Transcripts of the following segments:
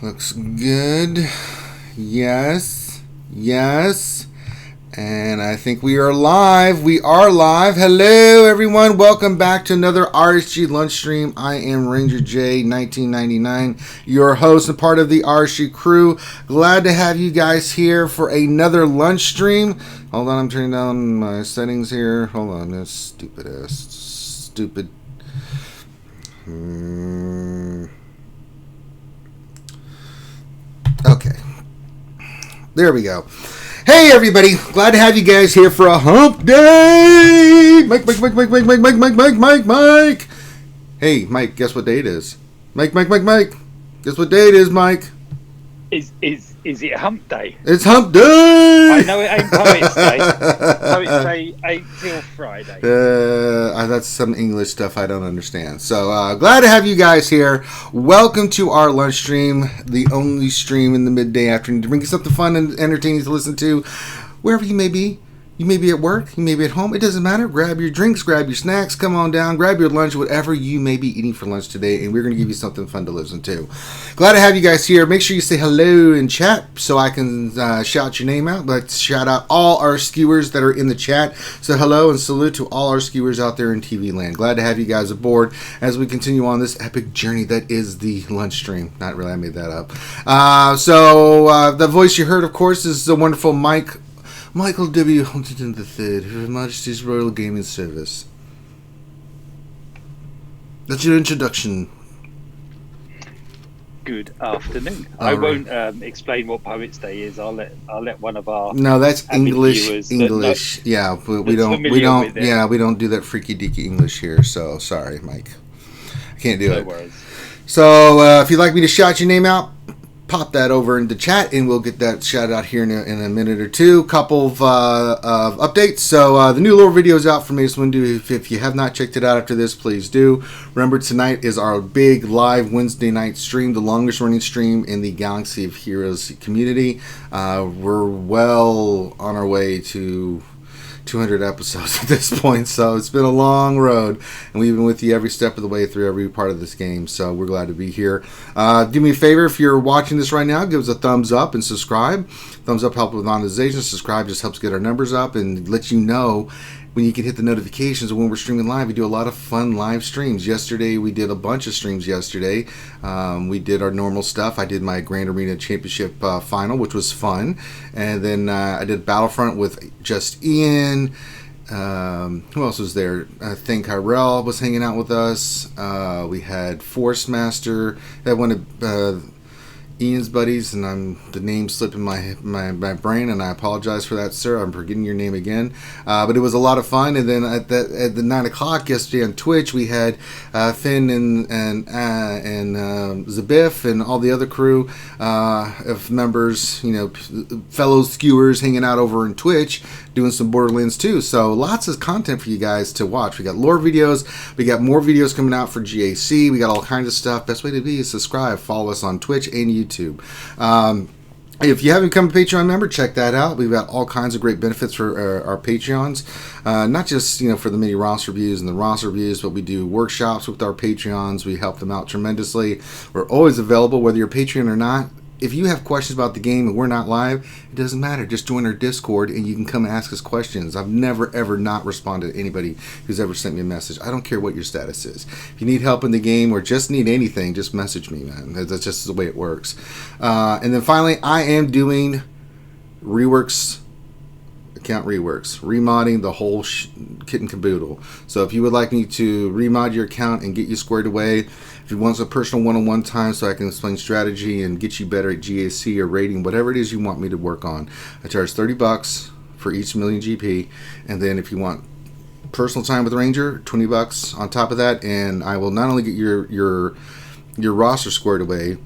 Looks good. Yes. Yes. And I think we are live. We are live. Hello, everyone. Welcome back to another RSG lunch stream. I am Ranger J 1999, your host and part of the RSG crew. Glad to have you guys here for another lunch stream. Hold on, I'm turning down my settings here. Hold on, this stupid. Okay. There we go. Hey everybody, glad to have you guys here for a hump day! Mike. Hey, Mike, guess what day it is? Mike. Guess what day it is, Mike? Is it hump day? It's hump day! I know it ain't Poets Day. Poets Day ain't till Friday. That's some English stuff I don't understand. So, glad to have you guys here. Welcome to our lunch stream, the only stream in the midday afternoon to bring you something fun and entertaining to listen to wherever you may be. You may be at work, you may be at home, it doesn't matter. Grab your drinks, grab your snacks, come on down, grab your lunch, whatever you may be eating for lunch today, and we're going to give you something fun to listen to. Glad to have you guys here. Make sure you say hello in chat so I can shout your name out. Let's shout out all our skewers that are in the chat. So hello and salute to all our skewers out there in TV land. Glad to have you guys aboard as we continue on this epic journey that is the lunch stream. Not really, I made that up. The voice you heard, of course, is the wonderful Michael W. Huntington III, Her Majesty's Royal Gaming Service. That's your introduction. Good afternoon. I won't explain what Poets Day is. I'll let one of our that's English. That yeah, but we don't do that freaky deaky English here. So sorry, Mike. I can't do it. No worries. So if you'd like me to shout your name out, pop that over in the chat and we'll get that shout out here in a minute or two. Couple of updates. So the new lore video is out from Ace Windu. If you have not checked it out after this, please do. Remember, tonight is our big live Wednesday night stream, the longest running stream in the Galaxy of Heroes community. We're well on our way to 200 episodes at this point, so it's been a long road, and we've been with you every step of the way through every part of this game, so we're glad to be here. Do me a favor, if you're watching this right now, give us a thumbs up and subscribe. Thumbs up helps with monetization. Subscribe just helps get our numbers up and let you know when you can hit the notifications when we're streaming live. We do a lot of fun live streams. Yesterday, we did a bunch of streams yesterday. We did our normal stuff. I did my Grand Arena Championship final, which was fun. And then I did Battlefront with just Ian. Who else was there? I think Hyrel was hanging out with us. We had Force Master. That one of Ian's buddies, and the name slipped in my brain, and I apologize for that, sir. I'm forgetting your name again, but it was a lot of fun. And then at the 9 o'clock yesterday on Twitch, we had Finn and Zabiff and all the other crew of members, fellow skewers hanging out over on Twitch doing some Borderlands 2. So lots of content for you guys to watch. We got lore videos, we got more videos coming out for GAC, we got all kinds of stuff. Best way to be is subscribe, follow us on Twitch and YouTube. If you haven't become a Patreon member, check that out. We've got all kinds of great benefits for our Patreons. Not just for the mini roster reviews and the roster reviews, but we do workshops with our Patreons. We help them out tremendously. We're always available, whether you're a Patreon or not. If you have questions about the game and we're not live, it doesn't matter. Just join our Discord and you can come and ask us questions. I've never, ever not responded to anybody who's ever sent me a message. I don't care what your status is. If you need help in the game or just need anything, just message me, man. That's just the way it works. And then finally, I am doing account reworks, remodding the whole kit and caboodle. So if you would like me to remod your account and get you squared away, if you want some personal one-on-one time so I can explain strategy and get you better at GAC or rating, whatever it is you want me to work on, I charge $30 for each million GP. And then if you want personal time with Ranger, $20 on top of that, and I will not only get your roster squared away,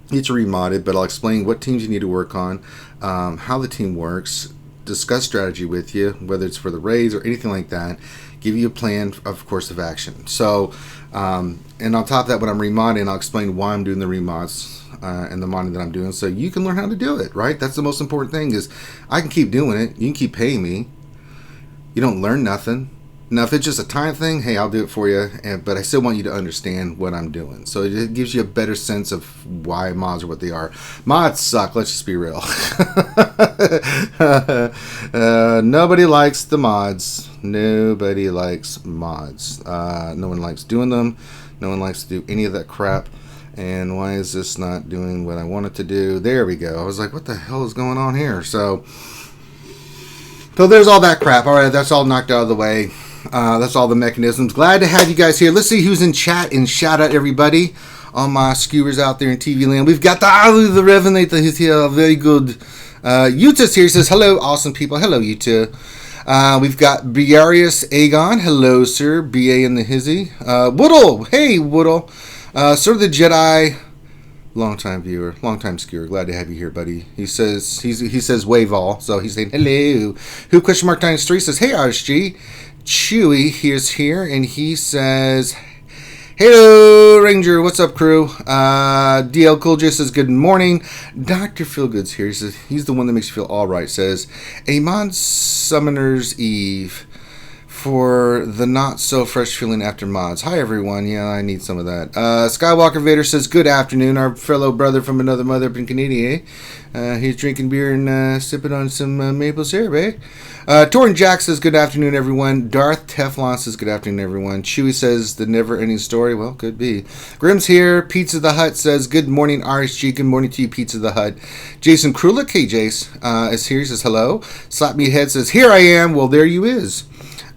get you remodded, but I'll explain what teams you need to work on, how the team works, discuss strategy with you, whether it's for the raids or anything like that, give you a plan, of course, of action. So, and on top of that, when I'm remodding, I'll explain why I'm doing the remods and the modding that I'm doing, so you can learn how to do it, right? That's the most important thing, is I can keep doing it. You can keep paying me. You don't learn nothing. Now, if it's just a time thing, hey, I'll do it for you. But I still want you to understand what I'm doing. So it gives you a better sense of why mods are what they are. Mods suck. Let's just be real. Nobody likes the mods. Nobody likes mods. No one likes doing them. No one likes to do any of that crap. And why is this not doing what I want it to do? There we go. I was like, what the hell is going on here? So there's all that crap. All right, that's all knocked out of the way. That's all the mechanisms. Glad to have you guys here. Let's see who's in chat and shout out everybody. All my skewers out there in TV land. We've got the Revenator who's here. Very good. Utah's here. Says, hello, awesome people. Hello, Utah. We've got Briarius Aegon. Hello, sir. BA in the hizzy. Woodle. Hey, Woodle. Sir of the Jedi. Long-time viewer. Long-time skewer. Glad to have you here, buddy. He says wave all. So he's saying hello. Who question mark times 3 says, hey, RSG. Chewy here's here. And he says, hello, Ranger. What's up, crew? DL Cool J says, good morning. Dr. Feelgood's here. He says, he's the one that makes you feel all right. Says, a Mod Summoner's Eve for the not so fresh feeling after mods. Hi, everyone. Yeah, I need some of that. Skywalker Vader says, good afternoon. Our fellow brother from another mother up in Canada. He's drinking beer and sipping on some maple syrup, eh? Torrin Jack says, good afternoon, everyone. Darth Teflon says, good afternoon, everyone. Chewy says, the never-ending story. Well, could be. Grimm's here. Pizza the Hut says, good morning, RSG. Good morning to you, Pizza the Hut. Jason Krulik, hey, Jace, is here. He says, hello. Slap Me Head says, here I am. Well, there you is.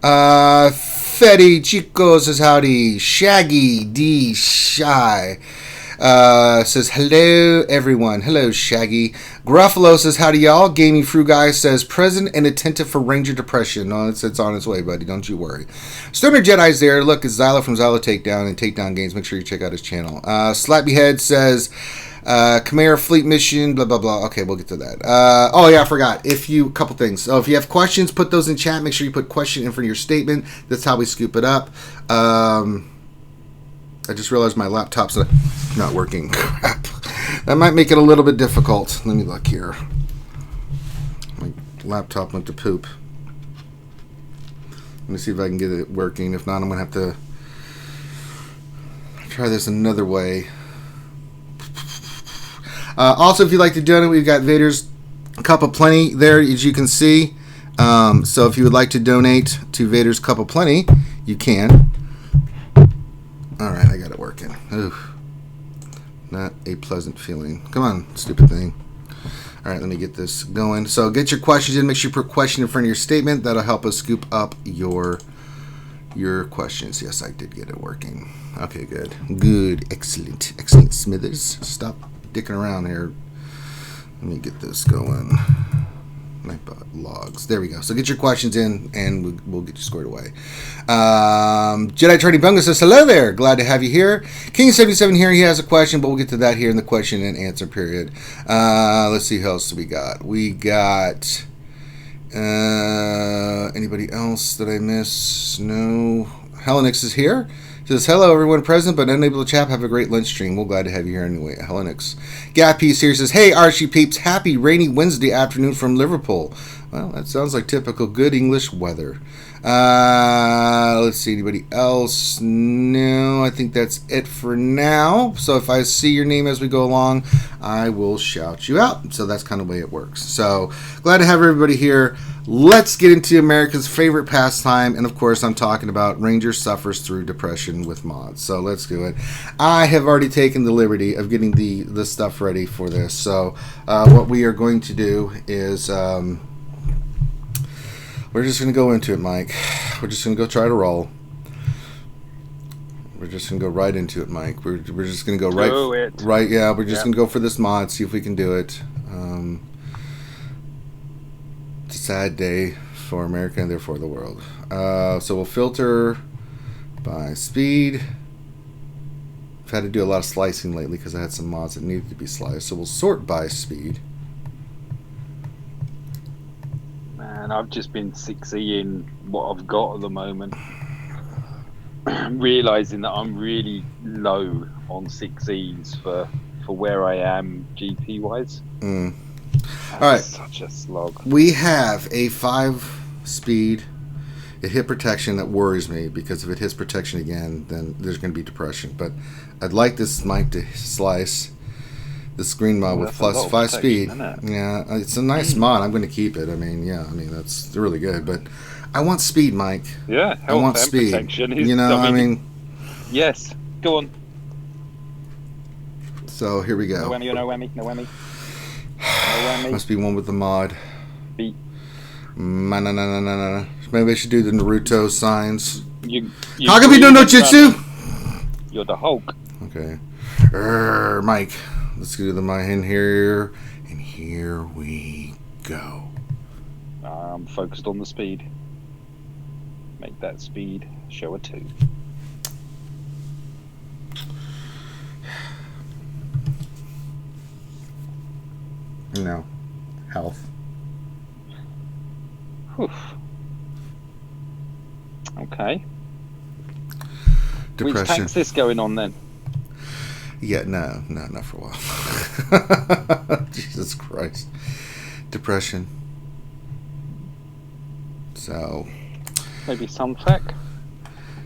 Fetty Chico says, howdy. Shaggy D Shy says, hello, everyone. Hello, Shaggy. Gruffalo says, howdy, y'all. Gaming Fru Guy says, present and attentive for Ranger Depression. No, it's on its way, buddy. Don't you worry. Stoner Jedi's there. Look, it's Zyla from Zyla Takedown and Takedown Games. Make sure you check out his channel. Slappy Head says, Chimera Fleet Mission, blah, blah, blah. Okay, we'll get to that. Oh, yeah, I forgot. Couple things. So if you have questions, put those in chat. Make sure you put question in front of your statement. That's how we scoop it up. I just realized my laptop's not working. Crap. That might make it a little bit difficult. Let me look here. My laptop went to poop. Let me see if I can get it working. If not, I'm going to have to try this another way. Also, if you'd like to donate, we've got Vader's Cup of Plenty there, as you can see. So if you would like to donate to Vader's Cup of Plenty, you can. All right, I got it working. Oof. Not a pleasant feeling. Come on, stupid thing. All right, let me get this going. So get your questions in. Make sure you put question in front of your statement. That'll help us scoop up your questions. Yes, I did get it working. Okay, good. Good. Excellent. Excellent, Smithers. Stop dicking around here. Let me get this going. Logs. There we go. So get your questions in, and we'll get you squared away. Jedi Trading Bunga says, hello there. Glad to have you here. King77 here. He has a question, but we'll get to that here in the question and answer period. Let's see who else we got. We got anybody else that I miss? No. Helenix is here. Says, hello, everyone present but unable to chat. Have a great lunch stream. We're glad to have you here anyway. Helenix. Gappy's here. Says, hey, Archie peeps. Happy rainy Wednesday afternoon from Liverpool. Well, that sounds like typical good English weather. Let's see. Anybody else? No, I think that's it for now. So if I see your name as we go along, I will shout you out. So that's kind of the way it works. So glad to have everybody here. Let's get into America's favorite pastime. And of course, I'm talking about Ranger suffers through depression with mods. So let's do it. I have already taken the liberty of getting the stuff ready for this. So what we are going to do is we're just going to go into it, Mike. We're just going to go try to roll. We're just going to go right into it, Mike. We're just going to go right. Yeah, we're just going to go for this mod, see if we can do it. It's a sad day for America and therefore the world. So we'll filter by speed. I've had to do a lot of slicing lately because I had some mods that needed to be sliced. So we'll sort by speed. Man, I've just been 6E-ing what I've got at the moment. Realising that I'm really low on 6Es for where I am GP-wise. All right. Such a slog. We have a 5-speed. It hit protection. That worries me because if it hits protection again, then there's going to be depression. But I'd like this Mike to slice this green mod with plus 5 speed. Yeah, it's a nice mod. I'm going to keep it. I mean, yeah, I mean that's really good. But I want speed, Mike. Yeah, I want speed. You know, I mean. Yes, go on. So here we go. No whammy, no whammy, no whammy. No whammy. Must be one with the mod. Beat. No. Maybe I should do the Naruto signs. Hagabi no Jitsu! You're the Hulk. Okay. Mike. Let's do the Mahin here. And here we go. I'm focused on the speed. Make that speed show a 2. No. Health. Whew. Okay. Depression. Which tank's this going on then? Yeah, no, not for a while. Jesus Christ. Depression. So. Maybe Sunfac?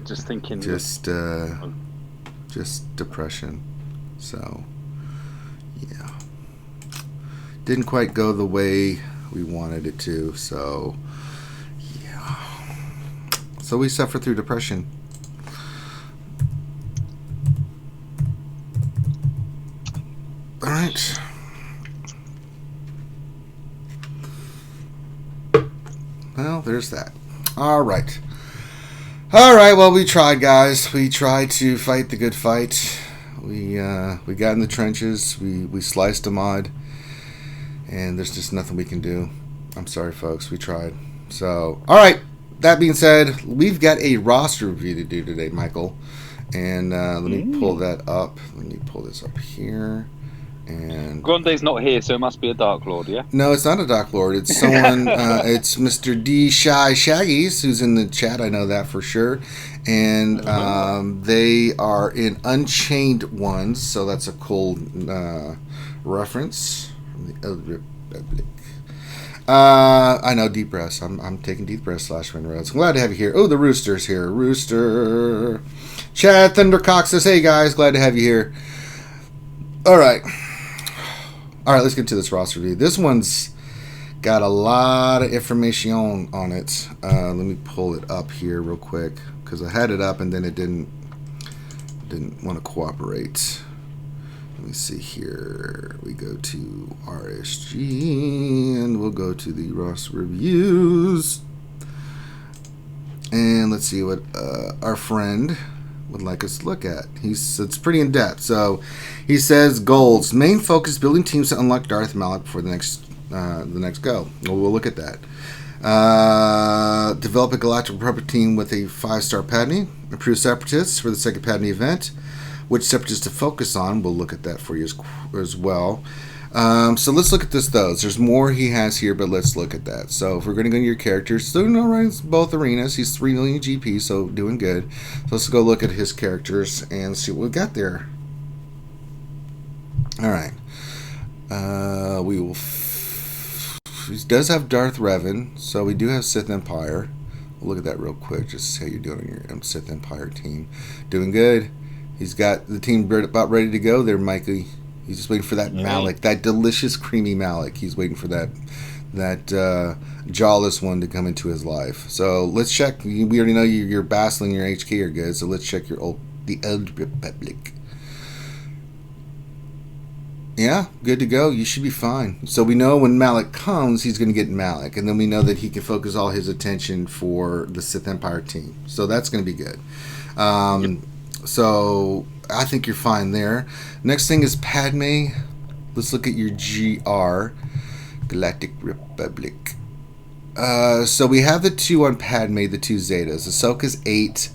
Just thinking. Just depression. So, yeah. Didn't quite go the way we wanted it to, so yeah. So we suffer through depression. All right. Well, there's that. All right. Well, we tried, guys. We tried to fight the good fight. We got in the trenches. We sliced a mod. And there's just nothing we can do. I'm sorry, folks. We tried. So, all right. That being said, we've got a roster review to do today, Michael. And let me pull that up. Let me pull this up here. And Grande's not here, so it must be a Dark Lord, yeah? No, it's not a Dark Lord. It's someone. It's Mr. D. Shy Shaggies, who's in the chat. I know that for sure. And they are in Unchained Ones, so that's a cool reference. I know, deep breaths. I'm taking deep breaths, /Win Roads. I'm glad to have you here. Oh, the Rooster's here. Rooster. Chad Thundercock says, hey guys, glad to have you here. All right, let's get to this roster review. This one's got a lot of information on it. Let me pull it up here real quick because I had it up and then it didn't want to cooperate. Let me see here. We go to RSG and we'll go to the roster reviews. And let's see what our friend would like us to look at. It's pretty in depth. So he says goals. Main focus building teams to unlock Darth Malak before the next go. We'll look at that. Develop a Galactic Republic team with a 5-star Padme. Improve Separatists for the second Padme event. Which Separatists to focus on. We'll look at that for you as well. So let's look at those. There's more he has here, but let's look at that. So if we're going to go into your characters, so no, right, both arenas. He's 3 million GP, so doing good. So let's go look at his characters and see what we got there. All right. We will. He does have Darth Revan, so we do have Sith Empire. We'll look at that real quick, just to see how you're doing on your Sith Empire team. Doing good. He's got the team about ready to go there, Mikey. He's just waiting for that Malak, that delicious, creamy Malak. He's waiting for that jawless one to come into his life. So let's check. We already know your Basel and your HK are good. So let's check the Old Republic. Yeah, good to go. You should be fine. So we know when Malak comes, he's going to get Malak, and then we know that he can focus all his attention for the Sith Empire team. So that's going to be good. So I think you're fine there. Next thing is Padme. Let's look at your GR, Galactic Republic. So we have the 2 on Padme, the 2 Zetas. Ahsoka's 8,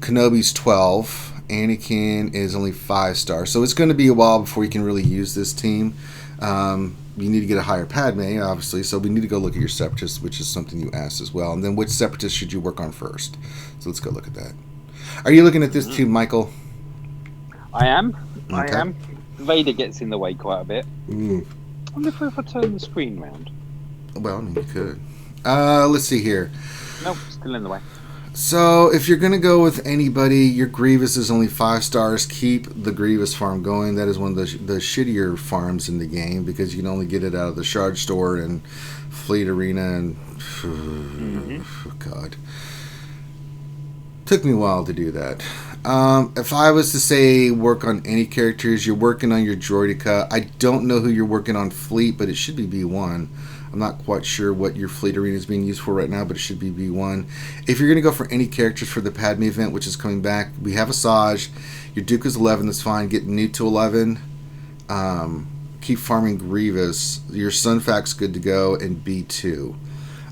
Kenobi's 12, Anakin is only 5-star. So it's going to be a while before you can really use this team. You need to get a higher Padme, obviously. So we need to go look at your Separatists, which is something you asked as well. And then which Separatists should you work on first? So let's go look at that. Are you looking at this too, Michael? I am. Okay. I am. Vader gets in the way quite a bit. I wonder if I turn the screen round. Well, I mean, you could. Let's see here. Nope, still in the way. So, if you're going to go with anybody, your Grievous is only 5 stars. Keep the Grievous farm going. That is one of the shittier farms in the game because you can only get it out of the Shard Store and Fleet Arena and... Oh, God. Took me a while to do that. If I was to say work on any characters, you're working on your Droideka. I don't know who you're working on Fleet, but it should be B1. I'm not quite sure what your Fleet Arena is being used for right now, but it should be B1. If you're going to go for any characters for the Padme event, which is coming back, we have Asajj. Your Duke is 11, that's fine. Get Newt to 11. Keep farming Grievous. Your Sunfac's good to go, and B2.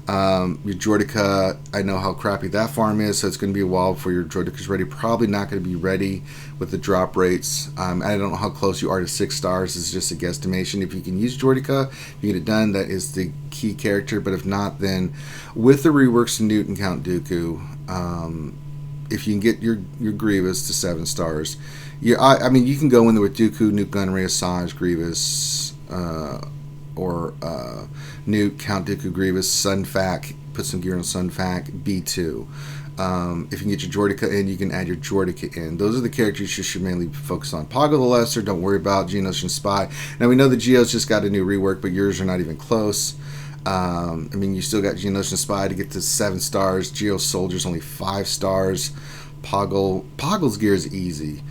Your Droideka, I know how crappy that farm is, so it's going to be a while before your Droideka's ready. Probably not going to be ready with the drop rates. I don't know how close you are to 6 stars. It's just a guesstimation. If you can use Droideka, you get it done. That is the key character. But if not, then with the reworks to Newt and Count Dooku, if you can get your Grievous to 7 stars, I mean, you can go in there with Dooku, Newt Gunray, Asajj, Grievous, or Newt, Count Dooku, Grievous, Sunfac, put some gear on Sunfac, B2. If you can get your Droideka in, you can add your Droideka in. Those are the characters you should mainly focus on. Poggle the Lesser, don't worry about. Geonosian Spy. Now, we know the Geos just got a new rework, but yours are not even close. I mean, you still got Geonosian Spy to get to 7 stars. Geo Soldier's only 5 stars. Poggle's gear is easy.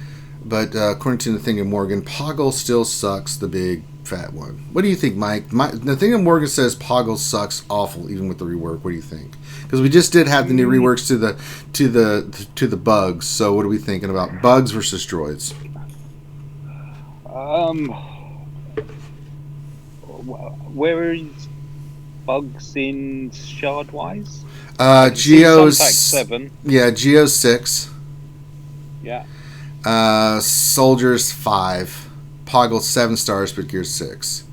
But according to Nathaniel Morgan, Poggle still sucks, the big fat one. What do you think, Mike? Nathaniel Morgan says Poggle sucks awful, even with the rework. What do you think? Because we just did have the new reworks to the bugs. So what are we thinking about bugs versus droids? Where is bugs in shard wise? Geo's 7. Yeah, Geo's 6. Yeah. Soldiers 5. Poggle 7 stars, but gear 6.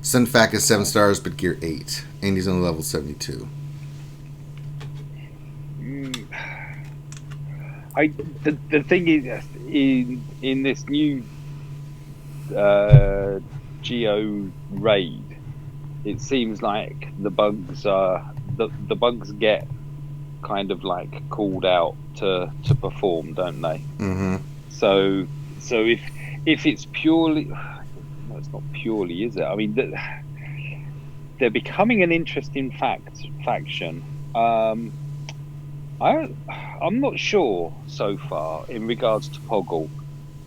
Sunfac is 7 stars, but gear 8, and he's on level 72. The thing is, in this new Geo raid, it seems like the bugs get kind of like called out to perform, don't they? Mm-hmm. So if it's purely, no, it's not purely, is it? I mean, they're becoming an interesting faction. I'm not sure so far in regards to Poggle,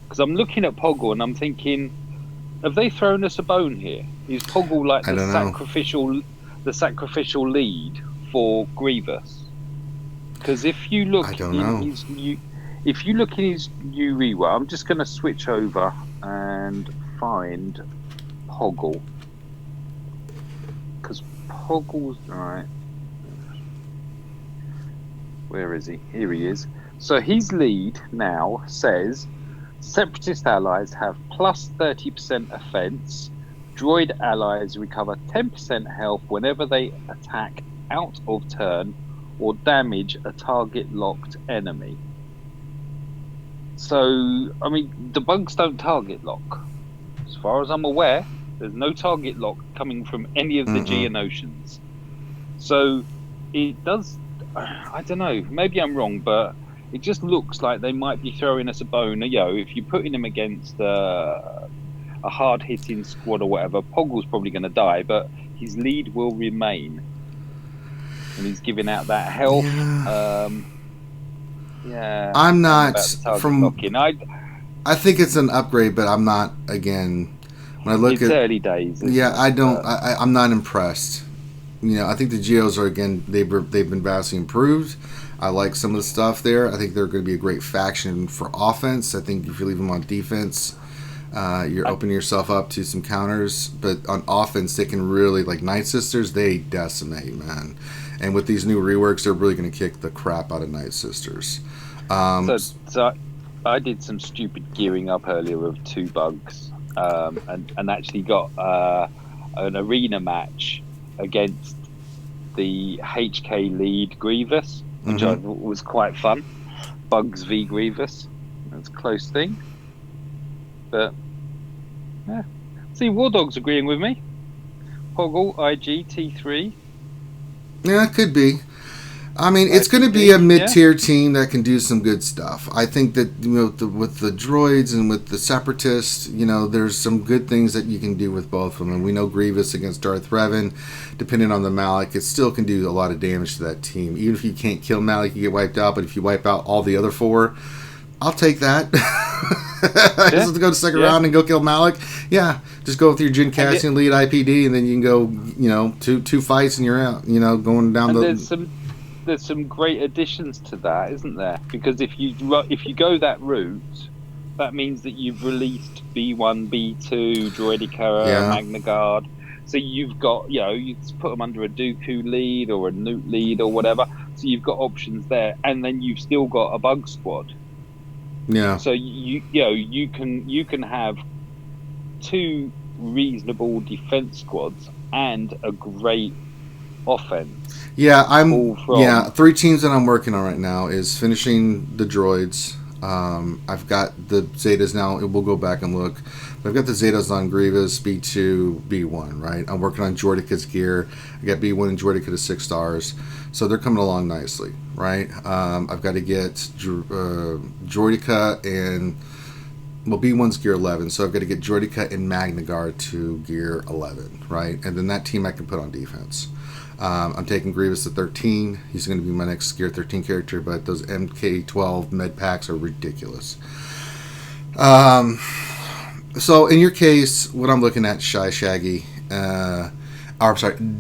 because I'm looking at Poggle and I'm thinking, have they thrown us a bone here? Is Poggle like the sacrificial lead for Grievous? Because if you look if you look in his new rework, I'm just going to switch over and find Poggle, because Poggle's right. Where is he? Here he is. So his lead now says Separatist allies have plus 30% offense. Droid allies recover 10% health whenever they attack out of turn or damage a target locked enemy. So, I mean, the bugs don't target lock. As far as I'm aware, there's no target lock coming from any of the Geonosians. So, it does... I don't know, maybe I'm wrong, but it just looks like they might be throwing us a bone. If you're putting him against a hard-hitting squad or whatever, Poggle's probably going to die, but his lead will remain. And he's giving out that health. Yeah. I'm not from locking. I think it's an upgrade, but I'm not, again, when I look it's early days. I'm not impressed. I think the Geos are, again, they've been vastly improved. I like some of the stuff there. I think they're going to be a great faction for offense. I think if you leave them on defense, you're opening yourself up to some counters. But on offense, they can really, like Night Sisters, they decimate, man. And with these new reworks, they're really going to kick the crap out of Night Sisters. So I did some stupid gearing up earlier of 2 bugs, and actually got an arena match against the HK lead Grievous, which I thought was quite fun. Bugs v Grievous. That's a close thing. But, yeah. See, War Dog's agreeing with me. Poggle, IG, T3. Yeah, it could be. I mean, it's going to be a mid-tier team that can do some good stuff. I think that with the droids and with the separatists, there's some good things that you can do with both of them. And we know Grievous against Darth Revan, depending on the Malak, it still can do a lot of damage to that team. Even if you can't kill Malak, you get wiped out. But if you wipe out all the other 4, I'll take that. Just go to second round and go kill Malak. Yeah, just go with your Jyn Cassian lead IPD, and then you can go, two fights and you're out. Going down the. There's some great additions to that, isn't there? Because if you go that route, that means that you've released B1, B2, Droideka, Magna Guard. So you've got, you put them under a Dooku lead or a Newt lead or whatever. So you've got options there, and then you've still got a bug squad. Yeah. So you can have 2 reasonable defense squads and a great offense. Yeah, 3 teams that I'm working on right now is finishing the droids. I've got the Zetas now. We'll go back and look. But I've got the Zetas on Grievous, B2, B1, right? I'm working on Droideka's gear. I got B1 and Droideka to 6 stars. So they're coming along nicely, right? I've got to get Droideka and... Well, B1's gear 11, so I've got to get Droideka and Magna Guard to gear 11, right? And then that team I can put on defense. I'm taking Grievous to 13. He's going to be my next gear 13 character, but those MK12 med packs are ridiculous. So in your case, what I'm looking at, Shy Shaggy,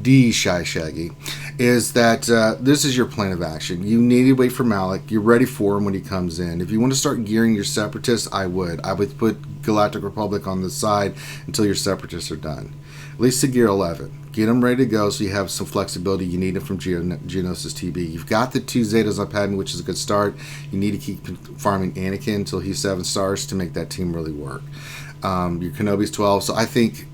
D Shy Shaggy, is that this is your plan of action. You need to wait for Malak. You're ready for him when he comes in. If you want to start gearing your Separatists, I would put Galactic Republic on the side until your Separatists are done. At least to gear 11. Get them ready to go so you have some flexibility. You need them from Geonosis TB. You've got the 2 Zetas on Padme, which is a good start. You need to keep farming Anakin until he's 7 stars to make that team really work. Your Kenobi's 12. So I think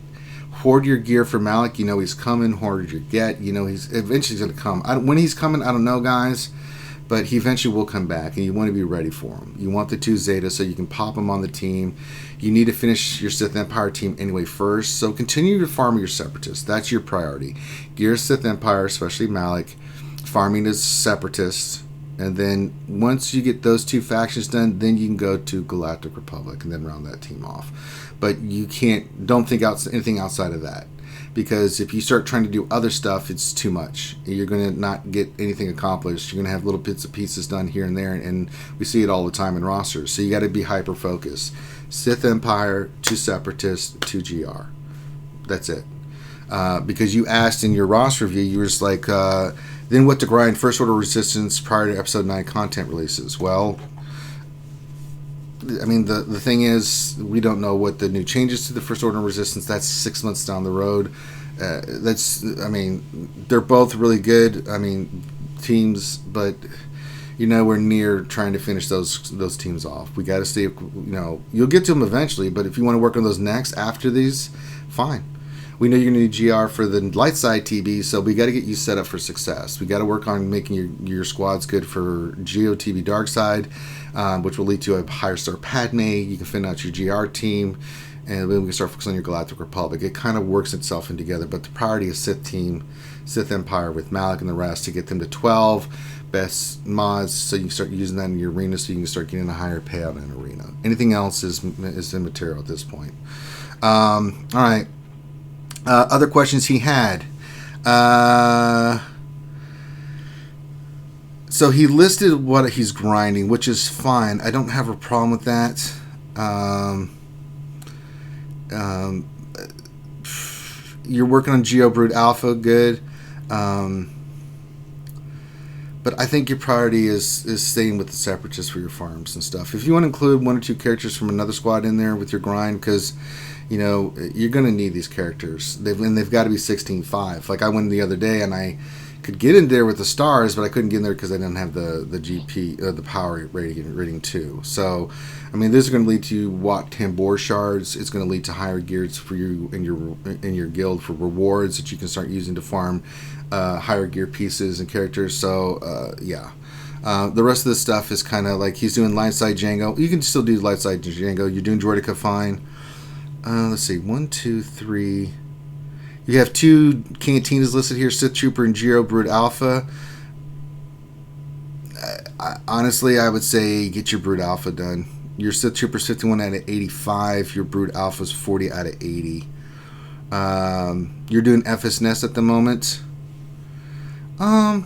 hoard your gear for Malak. He's coming. Hoard your get. He's eventually going to come. When he's coming, I don't know, guys. But he eventually will come back, and you want to be ready for him. You want the 2 Zetas so you can pop them on the team. You need to finish your Sith Empire team anyway first, so continue to farm your Separatists. That's your priority. Gear Sith Empire, especially Malak, farming as Separatists, and then once you get those 2 factions done, then you can go to Galactic Republic and then round that team off. But don't think anything outside of that. Because if you start trying to do other stuff, it's too much. You're going to not get anything accomplished. You're going to have little bits and pieces done here and there, and we see it all the time in rosters. So you got to be hyper-focused. Sith Empire, 2 Separatists, 2 GR. That's it. Because you asked in your roster review, you were just like, then what to grind First Order Resistance prior to Episode 9 content releases? Well, I mean, the thing is, we don't know what the new changes to the First Order Resistance. That's 6 months down the road. They're both really good. Teams, but we're near trying to finish those teams off. We got to stay. You'll get to them eventually, but if you want to work on those next after these, fine. We know you're going to need GR for the light side TB, so we got to get you set up for success. We got to work on making your squads good for Geo TB dark side, which will lead to a higher star Padme. You can fin out your GR team, and then we can start focusing on your Galactic Republic. It kind of works itself in together, but the priority is Sith Empire with Malak and the rest to get them to 12 best mods, so you can start using that in your arena, so you can start getting a higher payout in arena. Anything else is immaterial at this point. All right. Other questions he had. So he listed what he's grinding, which is fine. I don't have a problem with that. You're working on GeoBrood Alpha, good. But I think your priority is staying with the Separatists for your farms and stuff. If you want to include 1 or 2 characters from another squad in there with your grind, because you're going to need these characters. They've got to be 16.5. Like I went the other day and I could get in there with the stars, but I couldn't get in there because I didn't have the GP the power rating 2. So, this is going to lead to Wat Tambor shards. It's going to lead to higher gears for you in your guild for rewards that you can start using to farm higher gear pieces and characters. So, yeah. The rest of this stuff is kind of like he's doing light side Django. You can still do light side Django. You're doing Droideka fine. Let's see, 1, 2, 3. You have 2 cantinas listed here, Sith Trooper and GeoBrood Alpha. Honestly, I would say get your Brute Alpha done. Your Sith Trooper's 51 out of 85. Your Brute Alpha's 40 out of 80. You're doing FS at the moment.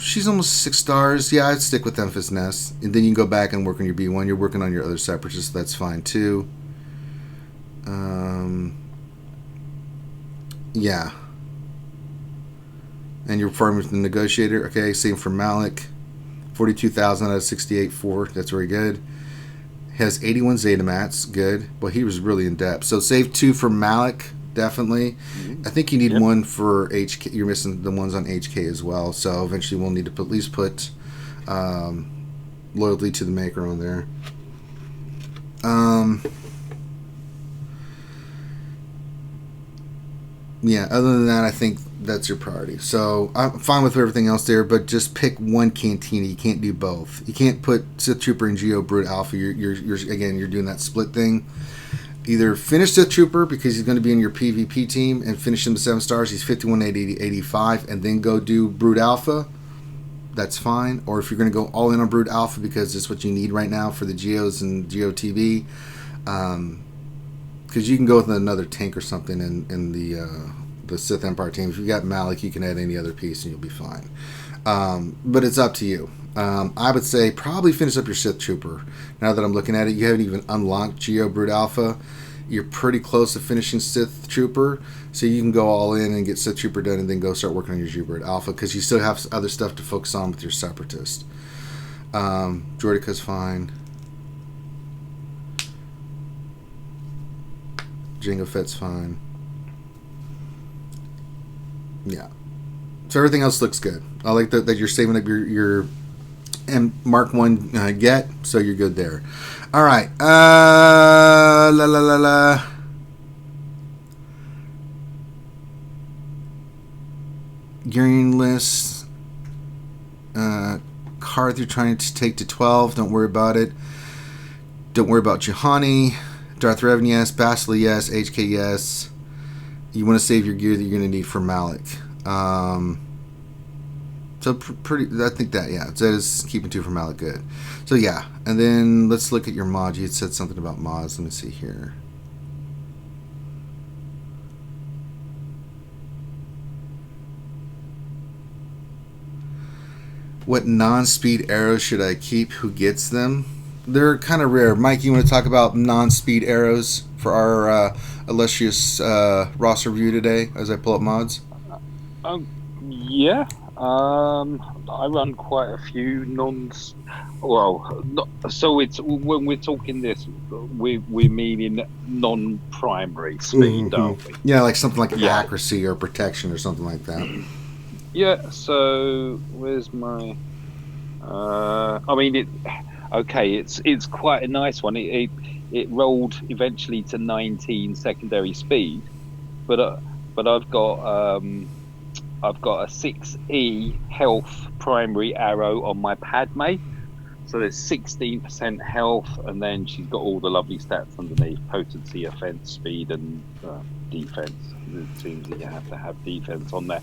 She's almost 6 stars. Yeah, I'd stick with Memphis Nest. And then you can go back and work on your B1. You're working on your other separatists, so that's fine too. Yeah. And you're farming with the negotiator. Okay, same for Malik. 42,000 out of 68.4. That's very good. Has 81 Zeta Mats. Good. Well, he was really in depth. So save 2 for Malik. Definitely. I think you need one for HK. You're missing the ones on HK as well. So eventually we'll need to at least put loyalty to the maker on there. Yeah, other than that, I think that's your priority. So I'm fine with everything else there, but just pick one Cantina. You can't do both. You can't put Sith Trooper and Geo Brute Alpha. You're doing that split thing. Either finish Sith Trooper because he's going to be in your PvP team and finish him to 7 stars. He's 51, 80, 85, and then go do Brute Alpha. That's fine. Or if you're going to go all in on Brute Alpha because it's what you need right now for the Geos and Geo TV, because you can go with another tank or something in the Sith Empire team. If you got Malik, you can add any other piece and you'll be fine. But it's up to you. I would say probably finish up your Sith Trooper. Now that I'm looking at it, you haven't even unlocked Geo Brute Alpha. You're pretty close to finishing Sith Trooper, so you can go all in and get Sith Trooper done and then go start working on your Geo Brute Alpha because you still have other stuff to focus on with your Separatist. Jordica's fine. Jango Fett's fine. Yeah. So everything else looks good. I like that you're saving up your Mark 1 get, so you're good there. All right. Gearing list. Karth you're trying to take to 12. Don't worry about it. Don't worry about Juhani. Darth Revan, yes. Bastila, yes. HK, yes. You want to save your gear that you're going to need for Malik. So pretty, I think that, yeah, that is keeping 2 for Malik good. So yeah, and then let's look at your mods. You had said something about mods. Let me see here. What non-speed arrows should I keep? Who gets them? They're kind of rare. Mike, you want to talk about non-speed arrows for our illustrious roster review today as I pull up mods? Yeah. I run quite a few so it's when we're talking this, we're meaning non-primary speed, don't we? Yeah, like something like accuracy or protection or something like that. Yeah. So where's my? It's quite a nice one. It rolled eventually to 19 secondary speed, but I've got a 6E health primary arrow on my Padme, so there's 16% health, and then she's got all the lovely stats underneath: potency, offense, speed, and defense. It seems that you have to have defense on there.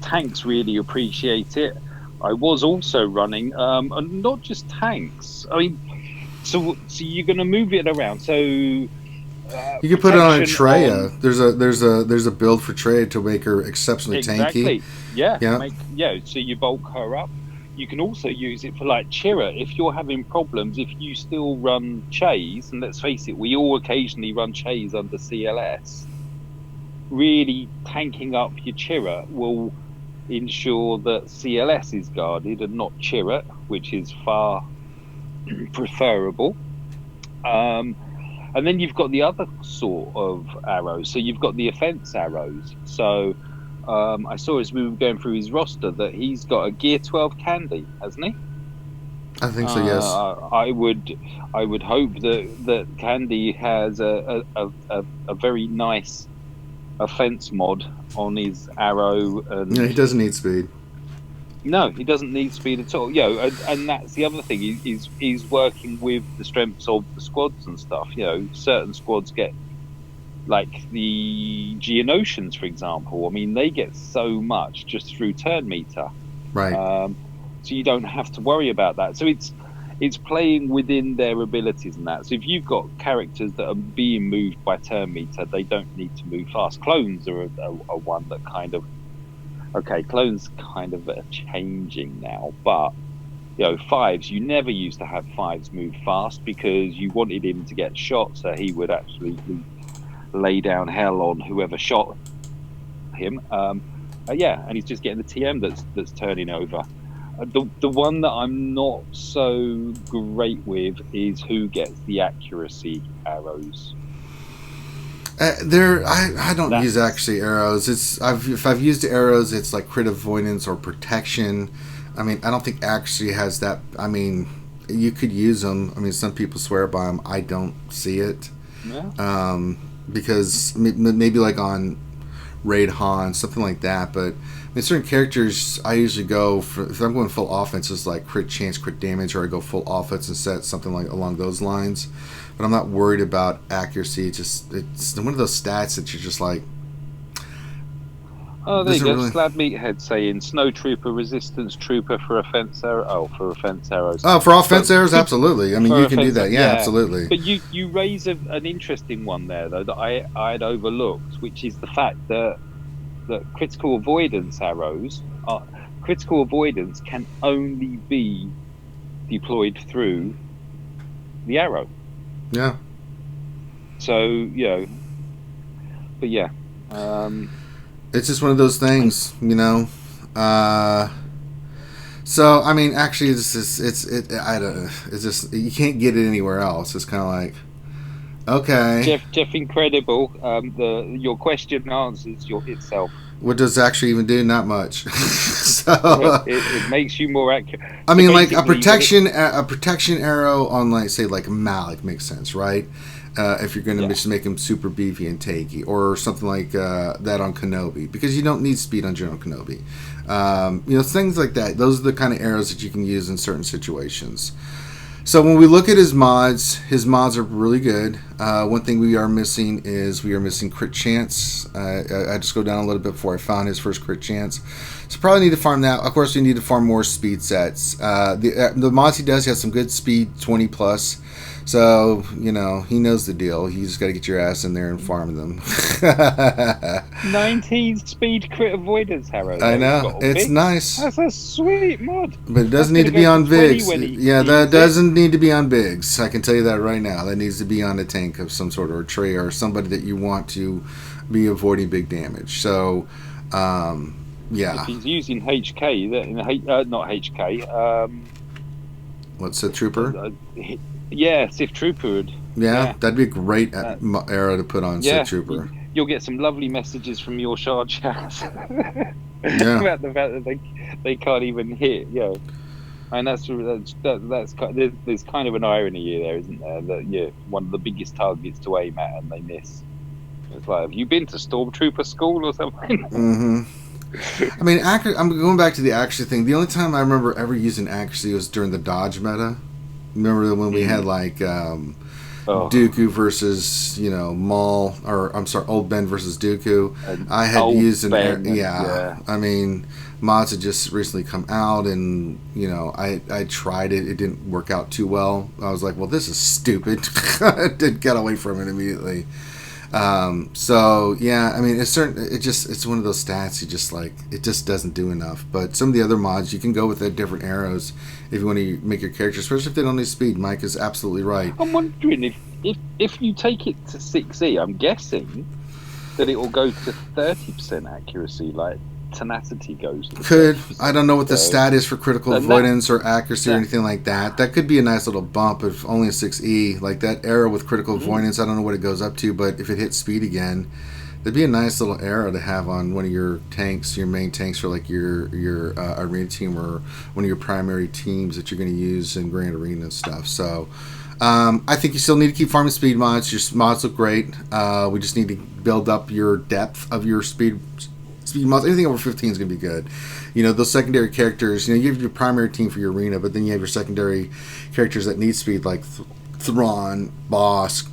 Tanks really appreciate it. I was also running, and not just tanks. I mean, so you're going to move it around. So you can put it on a Treya. There's a build for Treya to make her exceptionally tanky. Yeah. So you bulk her up. You can also use it for like Chira. If you're having problems, if you still run Chays, and let's face it, we all occasionally run Chays under CLS. Really tanking up your Chira will ensure that CLS is guarded and not Chirrut, which is far preferable. And then you've got the other sort of arrows. So you've got the offense arrows. So I saw as we were going through his roster that he's got a Gear 12 Candy, hasn't he? I think so, yes. I would hope that Candy has a very nice offense mod on his arrow. And he doesn't need speed. No, he doesn't need speed at all. And that's the other thing. He's working with the strengths of the squads and stuff. Certain squads get, like the Geonosians, for example. I mean, they get so much just through turn meter. Right. So you don't have to worry about that. So it's playing within their abilities and that. So if you've got characters that are being moved by turn meter, they don't need to move fast. Clones are one that kind of, okay, clones kind of are changing now, but fives, you never used to have fives move fast because you wanted him to get shot, so he would actually lay down hell on whoever shot him. And he's just getting the TM that's turning over. The one that I'm not so great with is who gets the accuracy arrows. I don't use actually arrows. If I've used arrows, it's like crit avoidance or protection. I mean, I don't think actually has that. I mean, you could use them. I mean, some people swear by them. I don't see it. Yeah. Because maybe like on Raid Han, something like that. But I mean, certain characters, I usually go for, if I'm going full offense, it's like crit chance, crit damage, or I go full offense and set something like along those lines. But I'm not worried about accuracy. It's one of those stats that you're just like. Oh, there you go. Really... Slab Meathead saying Snow Trooper, Resistance Trooper for offense arrows. Oh, for offense arrows. Oh, for offense arrows, absolutely. I mean, you can do that. Yeah, absolutely. But you raise an interesting one there, though, that I had overlooked, which is the fact that critical avoidance arrows, critical avoidance can only be deployed through the arrow. Yeah. So, but yeah. It's just one of those things, So I mean, actually, I don't know. It's just you can't get it anywhere else. It's kind of like, okay. Jeff, incredible. Your question answers itself. What does actually even do? Not much. So it makes you more accurate. I mean, like a protection arrow on like Malik makes sense, right? If you're going to just make him super beefy and tanky, or something like that on Kenobi, because you don't need speed on General Kenobi. Things like that. Those are the kind of arrows that you can use in certain situations. So when we look at his mods are really good. One thing we are missing is crit chance. I just go down a little bit before I found his first crit chance. So probably need to farm that. Of course, we need to farm more speed sets. The mods he does, he has some good speed, 20 plus. So, he knows the deal. You just got to get your ass in there and farm them. 19 speed crit avoidance arrows. I know. It's nice. That's a sweet mod. But it doesn't need to be on Bigs. Yeah, that doesn't need to be on Bigs. I can tell you that right now. That needs to be on a tank of some sort, or a Trey, or somebody that you want to be avoiding big damage. So, yeah. If he's using HK, not HK. What's the Trooper? Yeah, Sith Trooper would. Yeah, that'd be a great arrow to put on Sith Trooper. You'll get some lovely messages from your Shard chat about the fact that they can't even hit. And that's there's kind of an irony there, isn't there? That one of the biggest targets to aim at and they miss. It's like, have you been to Stormtrooper school or something? Mm-hmm. I mean, I'm going back to the accuracy thing. The only time I remember ever using accuracy was during the dodge meta. Remember when we had like Dooku versus Maul, or I'm sorry, Old Ben versus Dooku. I had used I mean, mods had just recently come out, and I tried it. It didn't work out too well. I was like, well, this is stupid. I did get away from it immediately. So yeah, I mean, it's one of those stats you just like, it just doesn't do enough. But some of the other mods, you can go with different arrows if you want to make your character, especially if they don't need speed. Mike is absolutely right. I'm wondering if you take it to 6E, I'm guessing that it will go to 30% accuracy, like tenacity goes to. Could. I don't know what the stat is for critical avoidance or accuracy or anything like that. That could be a nice little bump if only a 6E. Like that arrow with critical avoidance, I don't know what it goes up to, but if it hits speed again, that'd be a nice little arrow to have on one of your tanks, your main tanks for like your arena team, or one of your primary teams that you're going to use in Grand Arena and stuff. So I think you still need to keep farming speed mods. Your mods look great. We just need to build up your depth of your speed mods. Anything over 15 is going to be good. Those secondary characters, you have your primary team for your arena, but then you have your secondary characters that need speed, like Thrawn, Boss,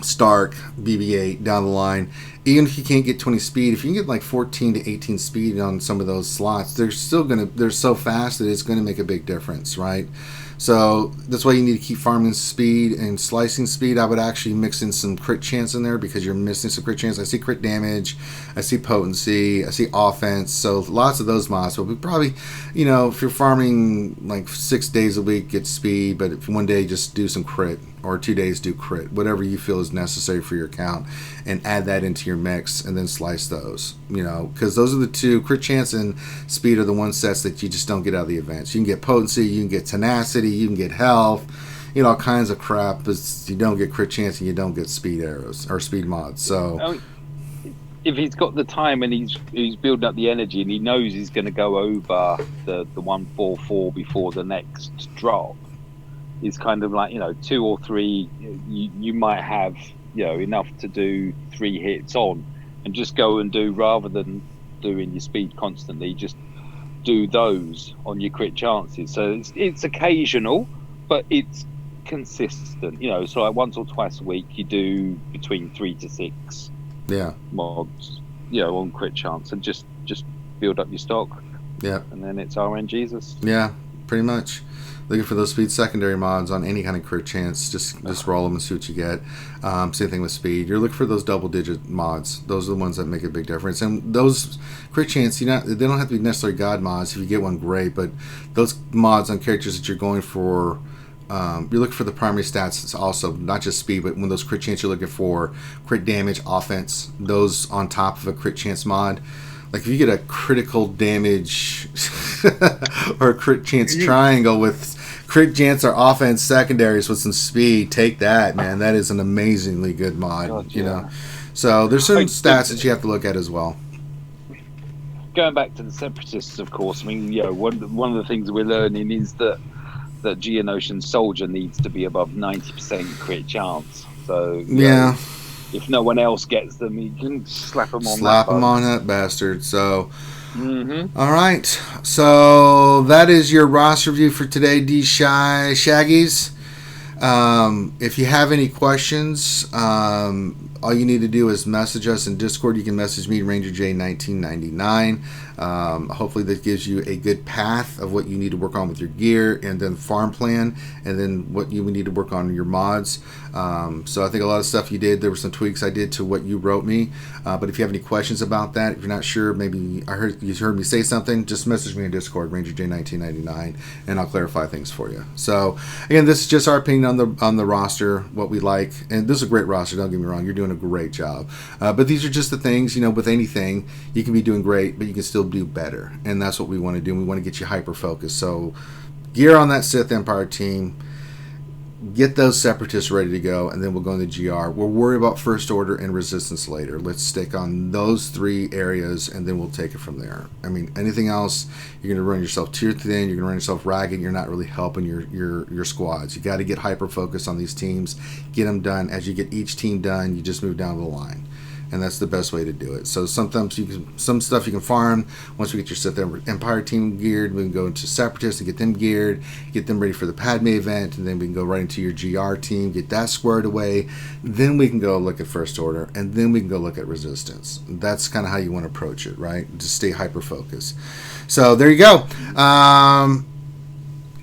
Stark, BB-8 down the line. Even if you can't get 20 speed, if you can get like 14 to 18 speed on some of those slots, they're so fast that it's gonna make a big difference, right? So that's why you need to keep farming speed and slicing speed. I would actually mix in some crit chance in there because you're missing some crit chance. I see crit damage, I see potency, I see offense. So lots of those mods. So we probably, if you're farming like 6 days a week, get speed, but if one day just do some crit, or 2 days do crit, whatever you feel is necessary for your account, and add that into your mix and then slice those, because those are the two. Crit chance and speed are the one sets that you just don't get out of the events. You can get potency, you can get tenacity, you can get health, all kinds of crap, but you don't get crit chance and you don't get speed arrows or speed mods. So if he's got the time and he's building up the energy and he knows he's going to go over the 144 before the next drop, is kind of like 2 or 3. You might have enough to do 3 hits on, and just go and do, rather than doing your speed constantly, just do those on your crit chances. So it's occasional, but it's consistent. So like once or twice a week you do between 3 to 6 mods, on crit chance, and just build up your stock. Yeah, and then it's RNGesus. Yeah, pretty much. Looking for those speed secondary mods on any kind of crit chance. Just roll them and see what you get. Same thing with speed. You're looking for those double-digit mods. Those are the ones that make a big difference. And those crit chance, they don't have to be necessarily god mods. If you get one, great. But those mods on characters that you're going for, you're looking for the primary stats. It's also not just speed, but when those crit chance, you're looking for crit damage, offense. Those on top of a crit chance mod. Like if you get a critical damage or a crit chance triangle with crit chance or offense secondaries with some speed, take that, man. That is an amazingly good mod. God, So there's certain stats that you have to look at as well. Going back to the Separatists, of course, I mean, one of the things we're learning is that Geonosian soldier needs to be above 90% crit chance. So if no one else gets them, you can slap them on that bastard. So all right, so that is your roster review for today, Shaggies. If you have any questions, all you need to do is message us in Discord. You can message me, RangerJ1999. Hopefully that gives you a good path of what you need to work on with your gear, and then farm plan, and then what you would need to work on your mods. So I think a lot of stuff you did, there were some tweaks I did to what you wrote me. But if you have any questions about that, if you're not sure, maybe you heard me say something, just message me in Discord, RangerJ1999, and I'll clarify things for you. So again, this is just our opinion on the roster, what we like, and this is a great roster. Don't get me wrong, you're doing a great job. But these are just the things, with anything, you can be doing great, but you can still do better, and that's what we want to do. We want to get you hyper focused. So gear on that Sith Empire team, get those Separatists ready to go, and then we'll go into GR. We'll worry about First Order and Resistance later. Let's stick on those 3 areas, and then we'll take it from there. I mean, anything else, you're going to run yourself tier thin, you're going to run yourself ragged, you're not really helping your squads. You got to get hyper focused on these teams, get them done. As you get each team done, you just move down the line. And that's the best way to do it. So sometimes some stuff you can farm. Once we get your Sith Empire team geared, we can go into Separatists and get them geared, get them ready for the Padme event, and then we can go right into your GR team, get that squared away. Then we can go look at First Order, and then we can go look at Resistance. That's kind of how you want to approach it, right? Just stay hyper focused. So there you go. And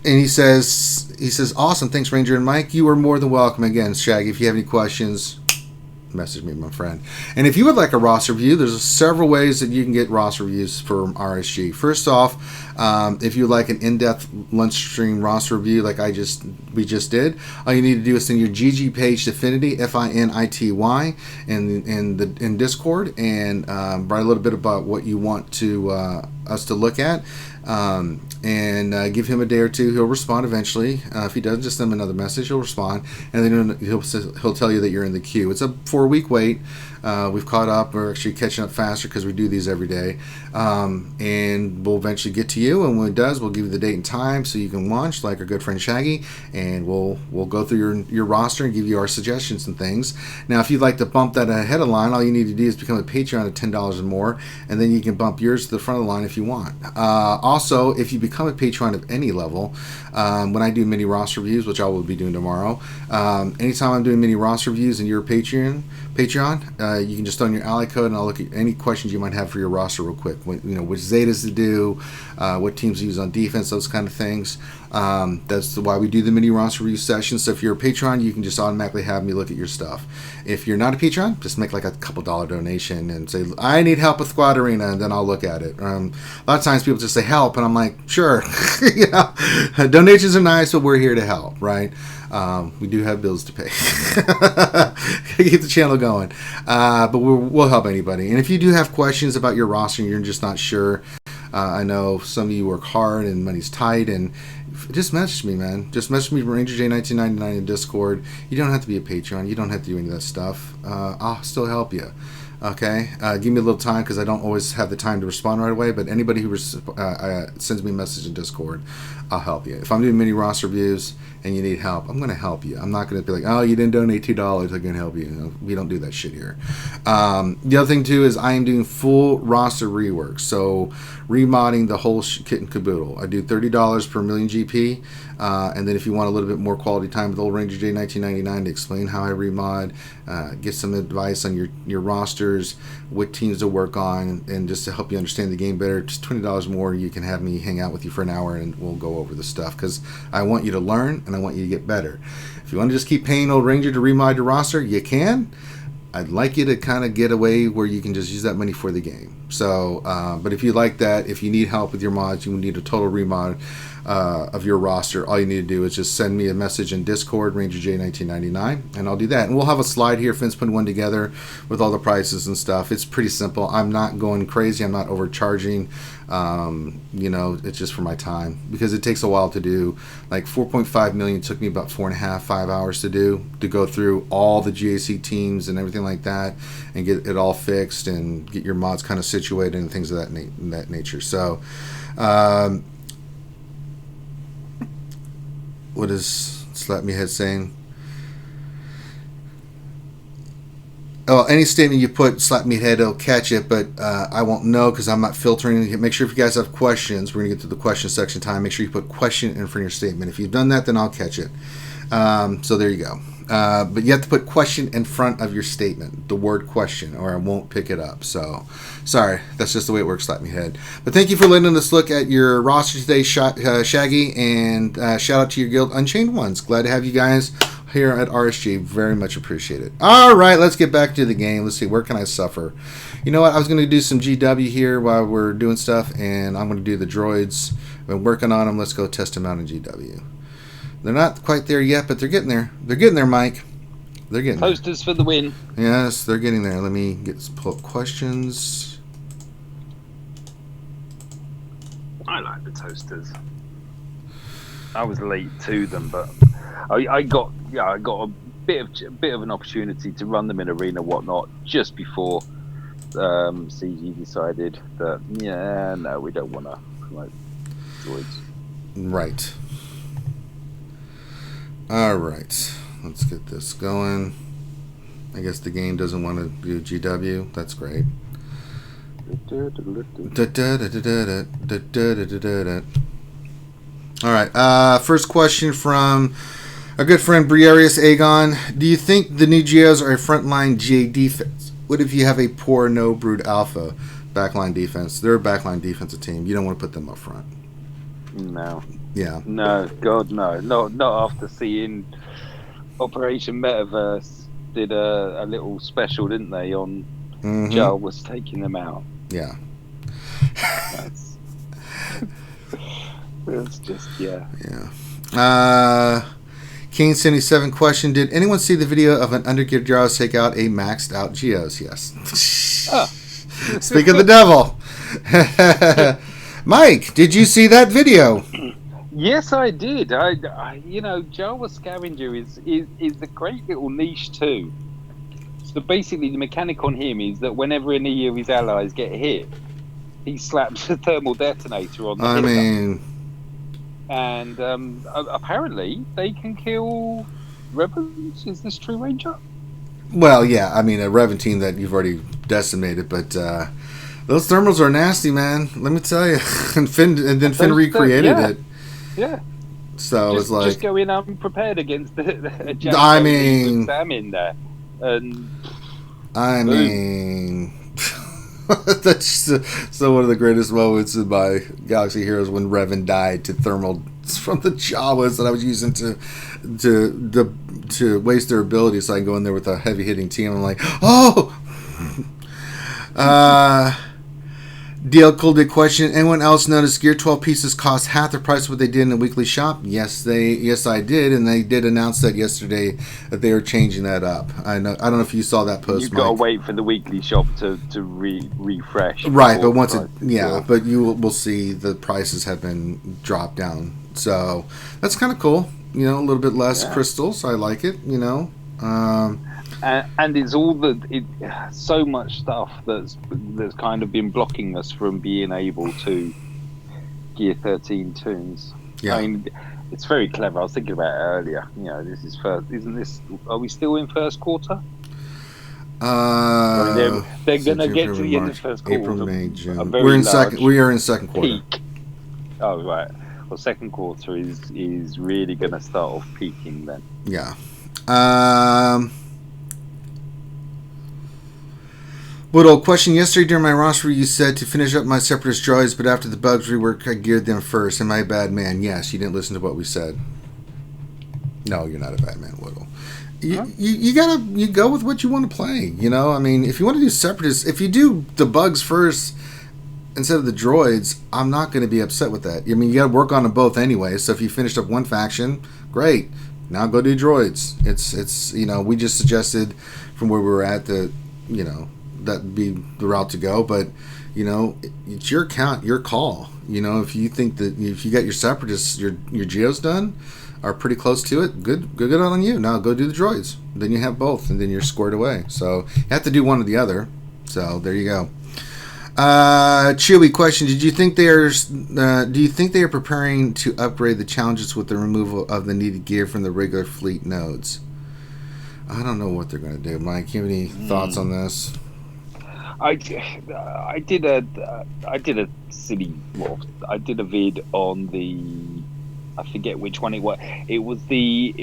he says, awesome, thanks Ranger and Mike. You are more than welcome. Again, Shaggy, if you have any questions, message me, my friend. And if you would like a roster review, there's several ways that you can get roster reviews from RSG. First off, if you like an in-depth lunch stream roster review like we just did, all you need to do is send your GG page to Finity, FINITY, in Discord, and write a little bit about what you want to us to look at. And give him a day or two. He'll respond eventually. If he doesn't, just send him another message. He'll respond, and then he'll tell you that you're in the queue. It's a 4-week wait. We've caught up. We're actually catching up faster because we do these every day. And we'll eventually get to you. And when it does, we'll give you the date and time so you can watch, like our good friend Shaggy. And we'll go through your roster and give you our suggestions and things. Now, if you'd like to bump that ahead of line, all you need to do is become a Patreon at $10 or more. And then you can bump yours to the front of the line if you want. Also, if you become a Patreon of any level, when I do mini roster reviews, which I will be doing tomorrow, anytime I'm doing mini roster reviews and you're a Patreon, you can just throw in your ally code and I'll look at any questions you might have for your roster real quick. Which Zetas to do, what teams to use on defense, those kind of things. That's why we do the mini roster review session. So if you're a Patreon, you can just automatically have me look at your stuff. If you're not a Patreon, just make like a couple $1 donation and say, I need help with Squad Arena, and then I'll look at it. A lot of times people just say help, and I'm like, sure. Donations are nice, but we're here to help, right? We do have bills to pay. Keep the channel going. But we'll help anybody. And if you do have questions about your roster and you're just not sure, I know some of you work hard and money's tight, and just message me, man. Just message me, RangerJ1999 in Discord. You don't have to be a Patreon. You don't have to do any of that stuff. I'll still help you. Okay? Give me a little time because I don't always have the time to respond right away, but anybody who sends me a message in Discord, I'll help you. If I'm doing mini roster reviews and you need help, I'm going to help you. I'm not going to be like, oh, you didn't donate $2, I'm going to help you. We don't do that shit here. The other thing, too, is I am doing full roster rework. So remodding the whole kit and caboodle. I do $30 per million GP. And then if you want a little bit more quality time with old Ranger J1999 to explain how I remod, get some advice on your rosters, what teams to work on, and just to help you understand the game better, just $20 more, you can have me hang out with you for an hour and we'll go over the stuff, because I want you to learn and I want you to get better. If you want to just keep paying old Ranger to remod your roster, you can. I'd like you to kind of get away where you can just use that money for the game. So, but if you like that, if you need help with your mods, you need a total remod of your roster, all you need to do is just send me a message in Discord, RangerJ1999, and I'll do that. And we'll have a slide here, Finn's putting one together with all the prices and stuff. It's pretty simple. I'm not going crazy. I'm not overcharging. It's just for my time, because it takes a while to do. Like 4.5 million took me about 4.5-5 hours to go through all the GAC teams and everything like that, and get it all fixed and get your mods kind of situated and things of that nature. So, what is Slap Me Head saying? Oh, any statement you put, Slap Me Head, it'll catch it, but I won't know because I'm not filtering. Make sure if you guys have questions, we're going to get to the question section time. Make sure you put question in front of your statement. If you've done that, then I'll catch it. So there you go. But you have to put question in front of your statement, the word question, or I won't pick it up. So, sorry, that's just the way it works, Slap Me Head. But thank you for letting us look at your roster today, Shaggy, and shout out to your guild, Unchained Ones. Glad to have you guys here at RSG. Very much appreciate it. All right, let's get back to the game. Let's see, where can I suffer? You know what? I was going to do some GW here while we're doing stuff, and I'm going to do the droids. I've been working on them. Let's go test them out in GW. They're not quite there yet, but they're getting there. They're getting there, Mike. They're getting there. Toasters for the win. Yes, they're getting there. Let me pull up questions. I like the toasters. I was late to them, but I got a bit of an opportunity to run them in arena, whatnot, just before CG decided that we don't want to promote droids. Right. All right. Let's get this going. I guess the game doesn't want to do GW. That's great. All right. First question from our good friend Briarius Aegon. Do you think the new Geos are a frontline GA defense? What if you have a poor no brood alpha backline defense? They're a backline defensive team. You don't want to put them up front. No. Yeah. No, God, no. Not after seeing Operation Metaverse did a little special, didn't they, on Joel was taking them out. Yeah. It's just, yeah. King77 question, did anyone see the video of an undergear Jaws take out a maxed out Geos? Yes. Speak of the devil. Mike, did you see that video? Yes, I did. I Jawa Scavenger is a great little niche too. So basically, the mechanic on him is that whenever any of his allies get hit, he slaps a thermal detonator on the hitter. mean, and apparently they can kill Rebels. Is this true, Ranger? well, yeah. I mean, a Revan that you've already decimated, but those thermals are nasty, man. Let me tell you. And then Finn recreated it. Yeah. So it's like just go in unprepared against the I mean, Sam in there, and I mean, that's so one of the greatest moments in my Galaxy Heroes when Revan died to thermal from the Jawas that I was using to waste their ability so I can go in there with a heavy hitting team. I'm like, oh. DL Cool did question, anyone else notice Gear 12 pieces cost half the price of what they did in the weekly shop? Yes, I did, and they did announce that yesterday that they were changing that up. I don't know if you saw that post. You've got to wait for the weekly shop to refresh. Right, but once but you will see the prices have been dropped down. So that's kind of cool. A little bit less crystals. I like it. And it's so much stuff that's kind of been blocking us from being able to Gear 13 tunes. Yeah. I mean, it's very clever. I was thinking about it earlier. This is first. Isn't this? Are we still in first quarter? They're going to get to the end of first quarter. April, May, June. We're in second. We are in second quarter. Peak. Oh right. Well, second quarter is really going to start off peaking then. Yeah. Woodall, question yesterday during my roster you said to finish up my Separatist droids, but after the bugs rework, I geared them first. Am I a bad man? Yes, you didn't listen to what we said. No, you're not a bad man, Woodall. You go with what you want to play. I mean, if you want to do Separatists, if you do the bugs first instead of the droids, I'm not going to be upset with that. I mean, you got to work on them both anyway. So if you finished up one faction, great. Now go do droids. It's we just suggested from where we were at that that'd be the route to go, but it's your account, your call. If you think that if you got your Separatists, your geos done, are pretty close to it, good on you. Now go do the droids. Then you have both, and then you're squared away. So you have to do one or the other. So there you go. Chewy question: do you think they are preparing to upgrade the challenges with the removal of the needed gear from the regular fleet nodes? I don't know what they're going to do. Mike, you have any thoughts on this? I did a silly. Well, I did a vid on the. I forget which one it was. It was the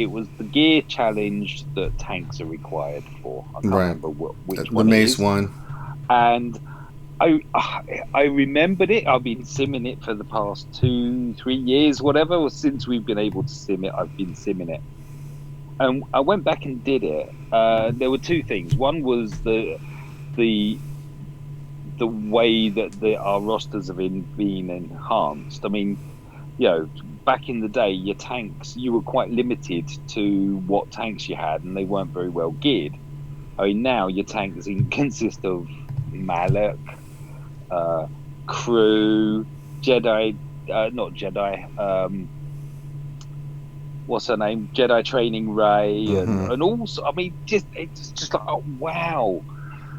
gear challenge that tanks are required for. I can't remember which one. The Mace one. And I remembered it. I've been simming it for the past 2-3 years, whatever. Since we've been able to sim it, I've been simming it. And I went back and did it. There were two things. One was the way that our rosters have been enhanced. I mean, back in the day, your tanks, you were quite limited to what tanks you had, and they weren't very well geared. I mean, now your tanks consist of Malak, Crew, Jedi, not Jedi, what's her name? Jedi Training Ray, and also, I mean, it's just like, oh wow.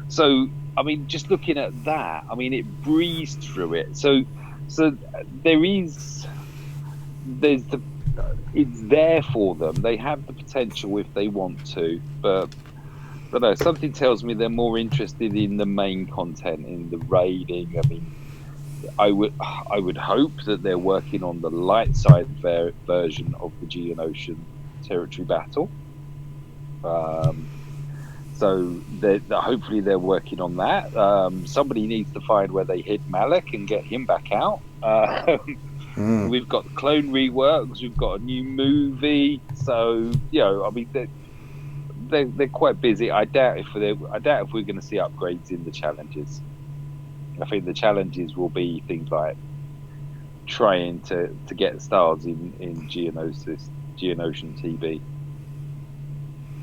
So, I mean, just looking at that, I mean, it breezed through it. So it's there for them. They have the potential if they want to, but no, something tells me they're more interested in the main content, in the raiding. I mean, I would hope that they're working on the light side version of the Geonosian territory battle. So hopefully they're working on that. Somebody needs to find where they hid Malak and get him back out. We've got clone reworks. We've got a new movie. So I mean they're quite busy. I doubt if we're going to see upgrades in the challenges. I think the challenges will be things like trying to get stars in Geonosian TB,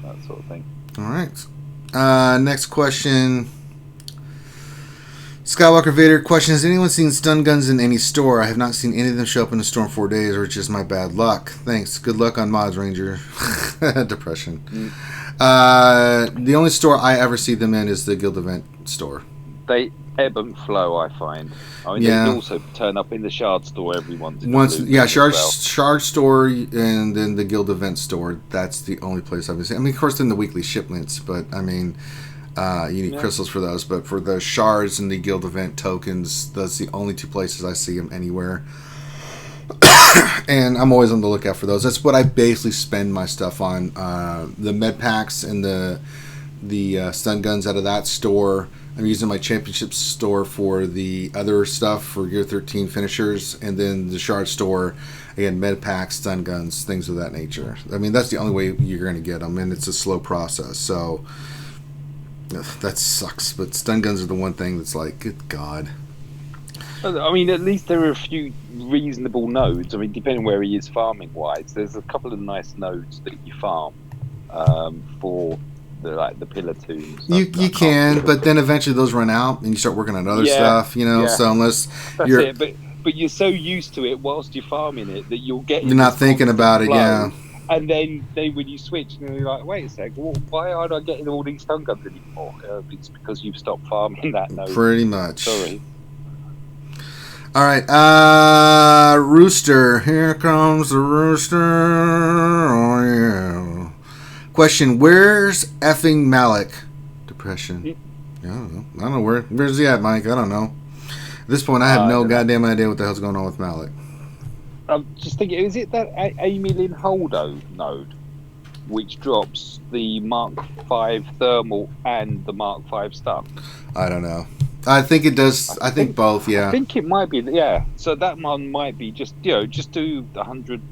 that sort of thing. All right. Next question. Skywalker Vader question: has anyone seen stun guns in any store? I have not seen any of them show up in the store in 4 days, or it's just my bad luck. Thanks. Good luck on mods, Ranger. Depression. The only store I ever see them in is the Guild Event store. They ebb and flow, I find. I mean, Yeah. they also turn up in the Shard store every once in a blue Yeah, moon as well. Shard store and then the Guild Event store. That's the only place I've been seeing. I mean, of course, in the weekly shipments, but I mean, you need crystals for those. But for the shards and the Guild Event tokens, that's the only two places I see them anywhere. And I'm always on the lookout for those. That's what I basically spend my stuff on. The med packs and the stun guns out of that store. I'm using my championship store for the other stuff for Gear 13 finishers, and then the shard store, again, med packs, stun guns, things of that nature. I mean, that's the only way you're going to get them, and it's a slow process. So that sucks. But stun guns are the one thing that's like, good God. I mean, at least there are a few reasonable nodes. I mean, depending where he is farming wise, there's a couple of nice nodes that you farm for the pillar tombs. You can, but then eventually those run out, and you start working on other stuff. You know, so unless you're it. But you're so used to it whilst you're farming it that you'll get. You're not thinking about it, yeah. And then when you switch, and you're like, wait a sec, well, why aren't I getting all these stun guns anymore? It's because you've stopped farming that node. Pretty much. Sorry. All right, Rooster. Here comes the Rooster. Oh, yeah. Question, where's effing Malik? Depression. I don't know. Where's he at, Mike? I don't know. At this point, I have no goddamn idea what the hell's going on with Malik. I'm just thinking, is it that Amy Lynn Holdo node, which drops the Mark V thermal and the Mark V stun? I don't know. I think it does. I think both, yeah. I think it might be, yeah. So that one might be just do 100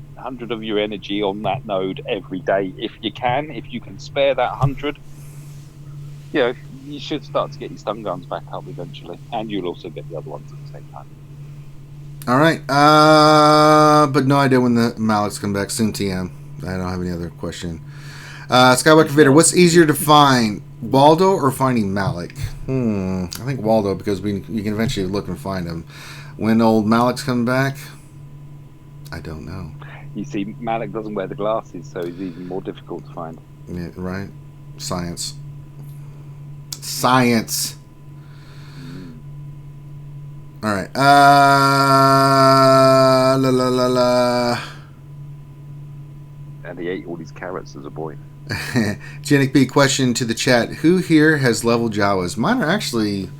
of your energy on that node every day if you can. If you can spare that 100, you should start to get your stun guns back up eventually, and you'll also get the other ones at the same time. All right, but no idea when the Malik's come back. Soon, TM. I don't have any other question. Skywalker Vader, what's easier to find, Waldo or finding Malik? I think Waldo, because you can eventually look and find him. When old Malik's coming back, I don't know. You see, Malik doesn't wear the glasses, so he's even more difficult to find. Yeah, right. Science. All right. And he ate all these carrots as a boy. Genic B, question to the chat. Who here has level Jawas? Mine are actually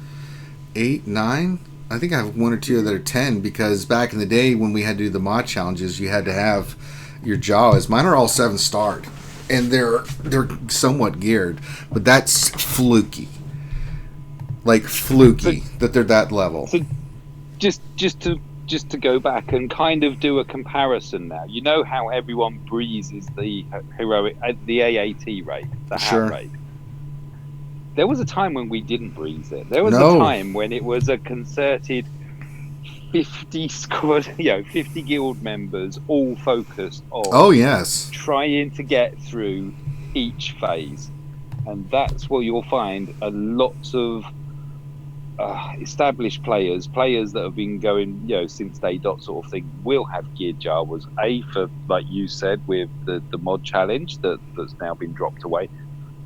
8, 9. I think I have 1 or 2 that are 10, because back in the day when we had to do the mod challenges, you had to have your Jawas. Mine are all 7-starred, and they're somewhat geared, but that's fluky. Like fluky that they're that level. So just to go back and kind of do a comparison now. You know how everyone breezes the heroic, the AAT raid, the hat raid. There was a time when we didn't breeze it. There was a time when it was a concerted 50 squad, 50 guild members, all focused on trying to get through each phase, and that's what you'll find. A lots of established players that have been going, since day dot sort of thing, will have geared Jawas. A, for, like you said, with the mod challenge that's now been dropped away,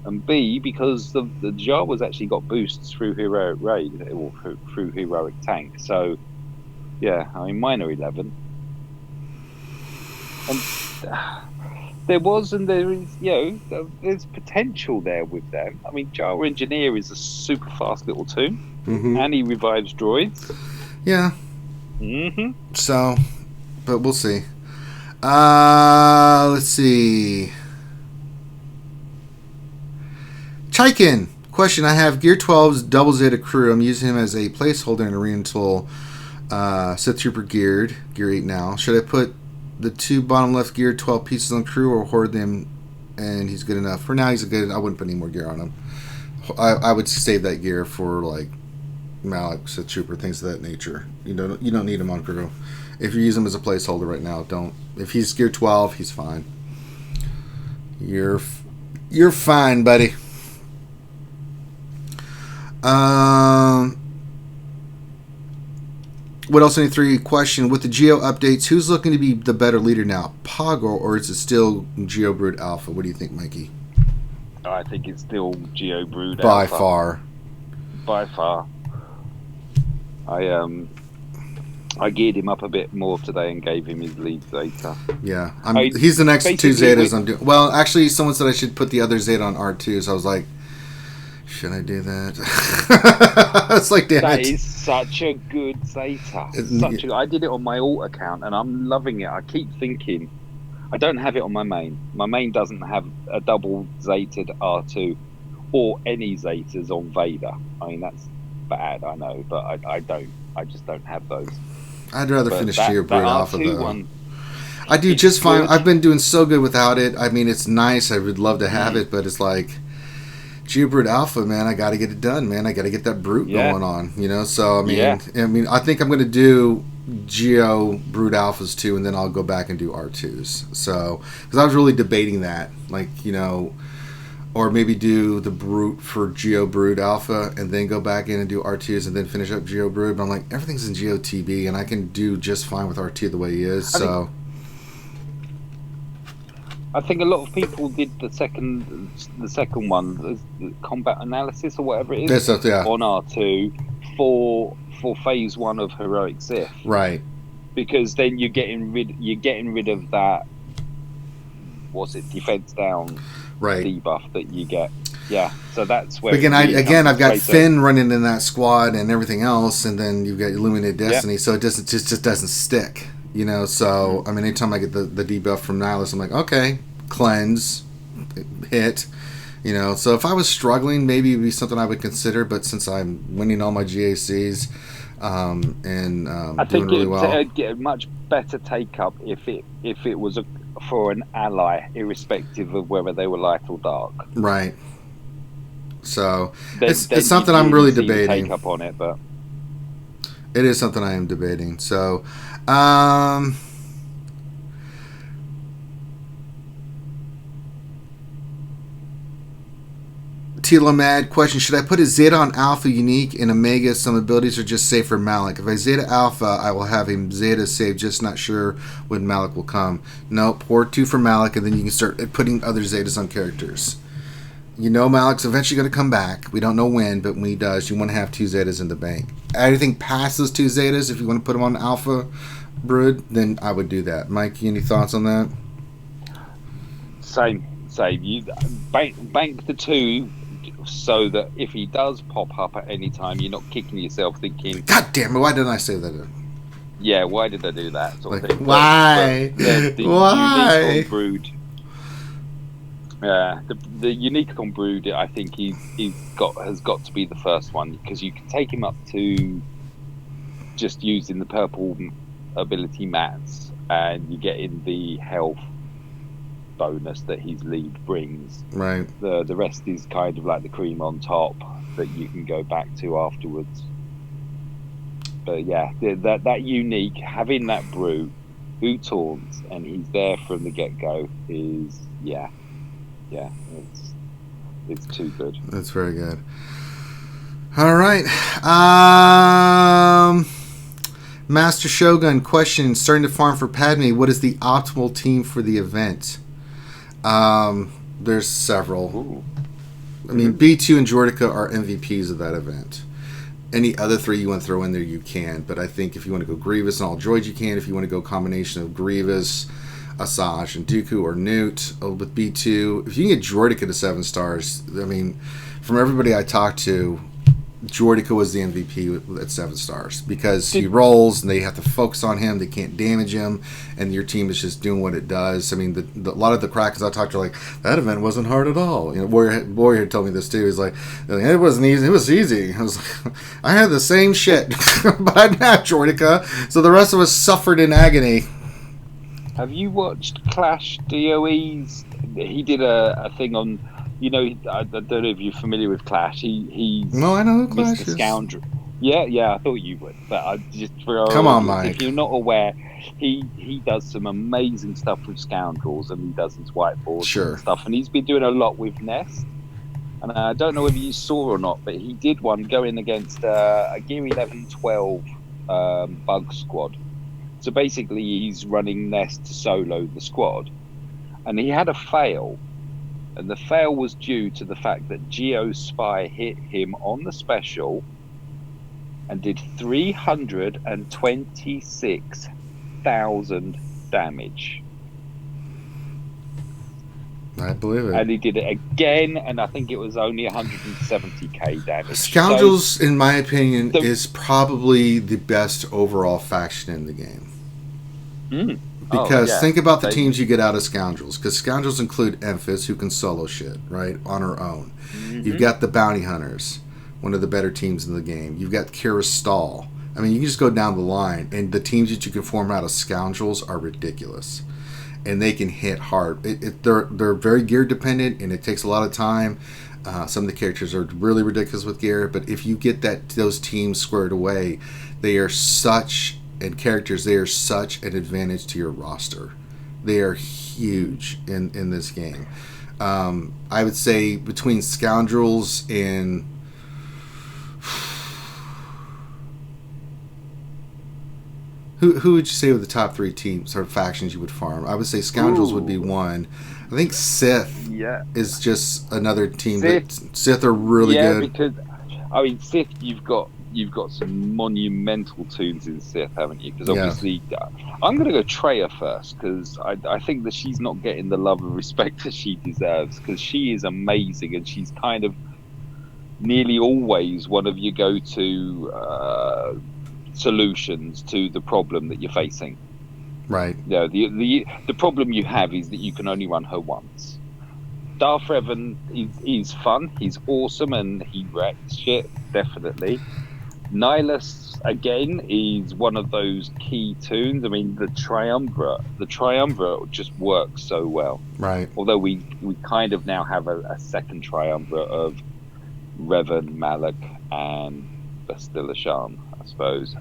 and B, because the Jawas actually got boosts through heroic raid or through heroic tank. So yeah, I mean, mine are 11, and there was and there is, there's potential there with them. I mean, Jawa Engineer is a super fast little toon. And he revives droids. Yeah. So, but we'll see. Let's see. Chaikin, question. I have Gear 12's Double Zeta crew. I'm using him as a placeholder in Arena until Sith Trooper geared. Gear 8 now. Should I put the 2 bottom left Gear 12 pieces on crew, or hoard them and he's good enough? For now, he's good. I wouldn't put any more gear on him. I would save that gear for, like, Malik, Sith Trooper, things of that nature. You don't need him on crew. If you use him as a placeholder right now, don't. If he's gear 12, he's fine. You're fine, buddy. What else? Any 3 question with the Geo updates? Who's looking to be the better leader now, Poggle, or is it still Geo Brood Alpha? What do you think, Mikey? I think it's still Geo Brood by Alpha. far. By far. I geared him up a bit more today and gave him his lead Zeta. Yeah, he's the next 2 Zetas I'm doing. Well, actually, someone said I should put the other Zeta on R2, so I was like, should I do that? It's like, damn that it. is such a good Zeta. I did it on my alt account, and I'm loving it. I keep thinking, I don't have it on my main. My main doesn't have a double Zetaed R2 or any Zetas on Vader. I mean, that's bad, I know, but I don't. I just don't have those. I'd rather finish Geo Brood Alpha, though. One, I do just fine. I've been doing so good without it. I mean, it's nice. I would love to have it, but it's like Geo Brood Alpha, man. I got to get it done, man. I got to get that brute going on, you know. So I mean, I think I'm going to do Geo Brood Alphas too, and then I'll go back and do R2s. So because I was really debating that, like, you know, or maybe do the brute for Geo Brood Alpha and then go back in and do R2s and then finish up Geo Brood. But I'm like, everything's in Geo TB, and I can do just fine with R2 the way he is. So I think a lot of people did the second one, the combat analysis or whatever it is, on R2 for phase 1 of Heroic Sith. Right. Because then you're getting rid of that, what's it, defense down debuff that you get. Yeah, so that's where. Again, I've got Finn running in that squad and everything else, and then you've got Illuminated Destiny, so it just doesn't stick, you know. So I mean, anytime I get the debuff from Nihilus, I'm like, okay, cleanse, hit, you know. So if I was struggling, maybe it'd be something I would consider. But since I'm winning all my GACs, and I doing think really well, it'd get a much better take up if it was for an ally, irrespective of whether they were light or dark. Right. So it's something I'm really debating. Take up on it, but it is something I am debating. So, Tila Mad question: should I put a Zeta on Alpha unique and Omega? Some abilities are just safe for Malik. If I Zeta Alpha, I will have a Zeta save. Just not sure when Malik will come. No, pour 2 for Malik, and then you can start putting other Zetas on characters. You know Malik's eventually going to come back. We don't know when, but when he does, you want to have 2 Zetas in the bank. Everything past those 2 Zetas, if you want to put them on Alpha Brood, then I would do that. Mike, any thoughts on that? Same. You bank the 2. So that if he does pop up at any time, you're not kicking yourself thinking, God damn it, why didn't I say that? Yeah, why did I do that? Sort of thing. Why? The why? Unique on Brood. Yeah, the unique on Brood, I think has got to be the first one, because you can take him up to just using the purple ability mats, and you get in the health bonus that his lead brings. Right. The rest is kind of like the cream on top that you can go back to afterwards. But yeah, that unique, having that brute who taunts and he's there from the get-go is it's too good. That's very good. All right. Master Shogun question: starting to farm for Padme. What is the optimal team for the event? There's several. Ooh. I mean, B2 and Jordica are MVPs of that event. Any other 3 you want to throw in there, you can. But I think if you want to go Grievous and all droids, you can. If you want to go combination of Grievous, Asajj, and Dooku, or Newt with B2, if you can get Jordica to 7 stars, I mean, from everybody I talked to, Jordica was the MVP at 7 stars because he rolls and they have to focus on him. They can't damage him, and your team is just doing what it does. I mean, a lot of the Krakens I talked to are like, that event wasn't hard at all. You know, Warrior had told me this too. He's like, it wasn't easy. It was easy. I was like, I had the same shit, but I didn't have Jordica, so the rest of us suffered in agony. Have you watched Clash DOE's? He did a thing on. You know, I don't know if you're familiar with Clash. He's no, I know who Clash Mr. is. Scoundrel. Yeah, I thought you would, but I just come on, Mike. If you're not aware, he does some amazing stuff with Scoundrels, and he does his whiteboards and stuff. And he's been doing a lot with Nest. And I don't know whether you saw or not, but he did one going against a Gear 11-12 Bug Squad. So basically, he's running Nest to solo the squad, and he had a fail And the fail was due to the fact that Geo's spy hit him on the special and did 326,000 damage. I believe it. And he did it again, and I think it was only 170k damage. Scoundrels, in my opinion, is probably the best overall faction in the game. Because think about the teams you get out of Scoundrels. Because Scoundrels include Emphas, who can solo shit, right, on her own. You've got the Bounty Hunters, one of the better teams in the game. You've got Kira Stahl. I mean, you can just go down the line, and the teams that you can form out of Scoundrels are ridiculous. And they can hit hard. They're very gear dependent, and it takes a lot of time. Some of the characters are really ridiculous with gear, but if you get those teams squared away, they are such an advantage to your roster. They are huge in this game. I would say between Scoundrels and Who would you say were the top 3 teams or factions you would farm? I would say Scoundrels would be one. I think Sith is just another team. Sith are really good. Yeah, because I mean Sith, you've got some monumental tunes in Sith, haven't you? Because obviously, I'm going to go Treya first because I think that she's not getting the love and respect that she deserves because she is amazing and she's kind of nearly always one of your go-to solutions to the problem that you're facing. Right. Yeah. The problem you have is that you can only run her once. Darth Revan is fun. He's awesome and he wrecks shit, definitely. Nihilus again is one of those key tunes. I mean, the triumvirate just works so well. Right. Although we kind of now have a second triumvirate of Revan, Malak, and Bastila Shan, I suppose.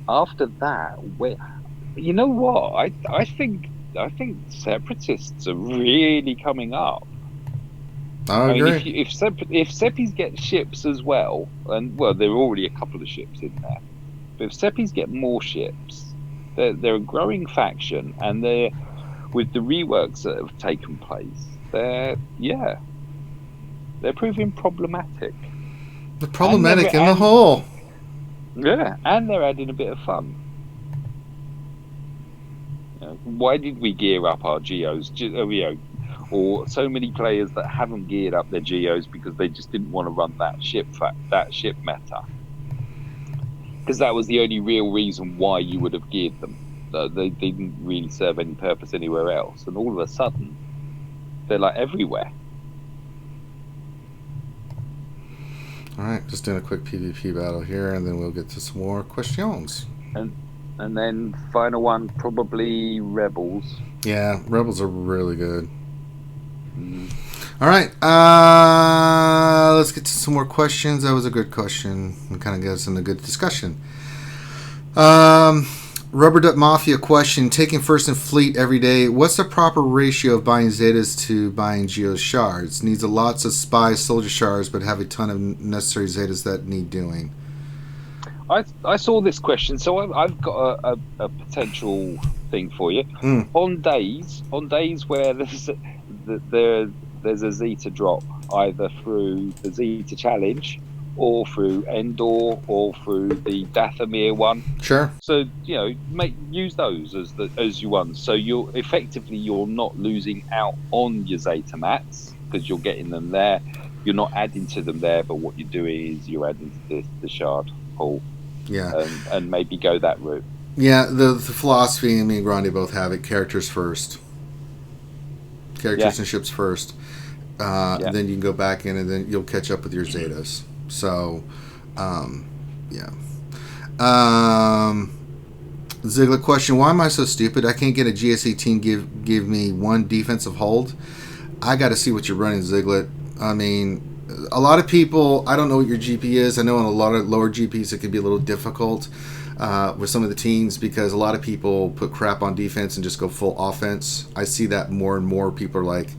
After that, you know what? I think Separatists are really coming up. I agree. Mean, if Seppies get ships as well, and well, there are already a couple of ships in there, but if Seppies get more ships, they're a growing faction, and they're with the reworks that have taken place. They're proving problematic. They're problematic in the whole. Yeah, and they're adding a bit of fun. Why did we gear up our Geos? Or so many players that haven't geared up their Geos because they just didn't want to run that ship meta. Because that was the only real reason why you would have geared them. They didn't really serve any purpose anywhere else. And all of a sudden, they're like everywhere. Alright, just doing a quick PvP battle here, and then we'll get to some more questions. And then final one, probably Rebels. Yeah, Rebels are really good. Alright, let's get to some more questions. That was a good question. It kind of gets into a good discussion. Rubber Duck Mafia question. Taking first in fleet every day, what's the proper ratio of buying Zetas to buying Geo shards? Needs lots of spy soldier shards, but have a ton of necessary Zetas that need doing. I saw this question, so I've got a potential thing for you. On days where there's a Zeta drop, either through the Zeta challenge or through Endor or through the Dathomir one. Sure. So use those as your ones. So you're not losing out on your Zeta mats because you're getting them there. You're not adding to them there, but what you're doing is you're adding to the shard pool. Yeah. And maybe go that route. Yeah, the philosophy, and me and Grande both have it. Characters first. And ships first. Then you can go back in, and then you'll catch up with your Zetas. So, Ziggler question, why am I so stupid? I can't get a GSE team give me one defensive hold. I got to see what you're running, Ziggler. I mean, a lot of people, I don't know what your GP is. I know on a lot of lower GPs it can be a little difficult with some of the teams because a lot of people put crap on defense and just go full offense. I see that more and more. People are like,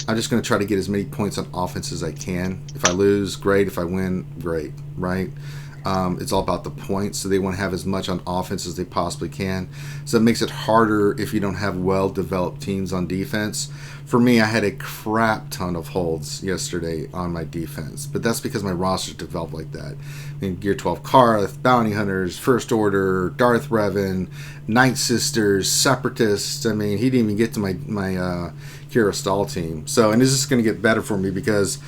I'm just going to try to get as many points on offense as I can. If I lose, great. If I win, great, right? It's all about the points, so they want to have as much on offense as they possibly can. So it makes it harder if you don't have well-developed teams on defense. For me, I had a crap ton of holds yesterday on my defense, but that's because my roster developed like that. I mean, Gear 12 Karth, Bounty Hunters, First Order, Darth Revan, Night Sisters, Separatists. I mean, he didn't even get to my Hero Stall team. So, and this is going to get better for me because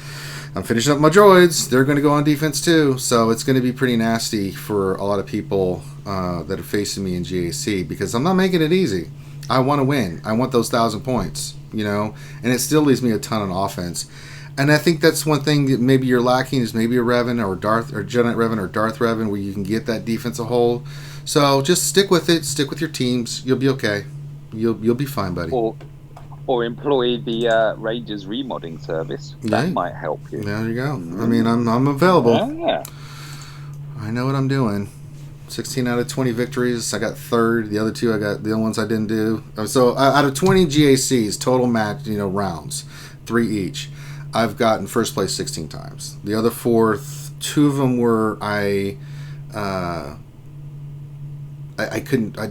I'm finishing up my droids. They're going to go on defense too. So it's going to be pretty nasty for a lot of people that are facing me in GAC because I'm not making it easy. I want to win. I want those 1,000 points, you know, and it still leaves me a ton on offense. And I think that's one thing that maybe you're lacking is maybe a Revan or Jedi Revan or Darth Revan where you can get that defensive hold. So just stick with it. Stick with your teams. You'll be okay. You'll be fine, buddy. Or employ the Rangers remodding service. That might help you. There you go. I mean, I'm available. Yeah. I know what I'm doing. 16 out of 20 victories. I got third. The other two, I got the other ones I didn't do. So out of 20 GACs, total match, rounds, 3 each, I've gotten first place 16 times. The other 4, 2 of them were I couldn't. I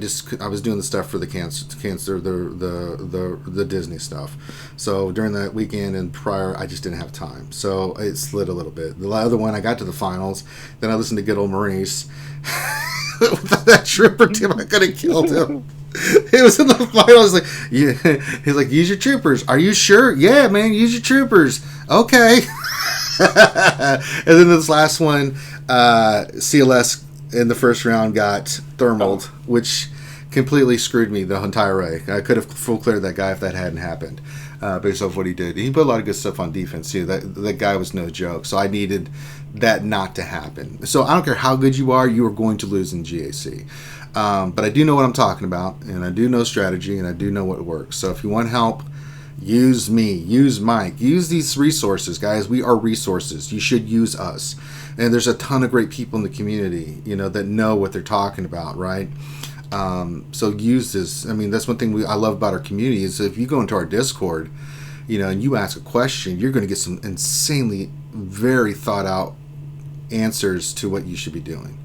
was doing the stuff for the cancer, the Disney stuff. So during that weekend and prior, I just didn't have time. So it slid a little bit. The other one, I got to the finals. Then I listened to good old Maurice. Without that trooper team, I could have killed him. He was in the finals. Like, yeah. He's like, use your troopers. Are you sure? Yeah, man, use your troopers. Okay. And then this last one, CLS in the first round got thermaled, which completely screwed me the entire way. I could have full cleared that guy if that hadn't happened, based off what he did. He put a lot of good stuff on defense too. That guy was no joke. So I needed that not to happen. So I don't care how good you are going to lose in GAC. But I do know what I'm talking about, and I do know strategy, and I do know what works. So if you want help, use me, use Mike, use these resources, guys. We are resources. You should use us. And there's a ton of great people in the community, that know what they're talking about, right? So use this. I mean, that's one thing I love about our community is if you go into our Discord, and you ask a question, you're going to get some insanely very thought out answers to what you should be doing,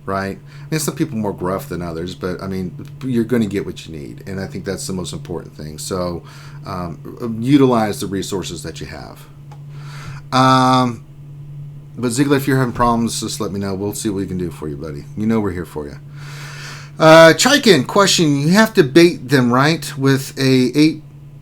right? I mean, some people more gruff than others, but I mean, you're going to get what you need, and I think that's the most important thing. So utilize the resources that you have. But Ziegler, if you're having problems, just let me know. We'll see what we can do for you, buddy. We're here for you. Chaikin, question. You have to bait them, right? With a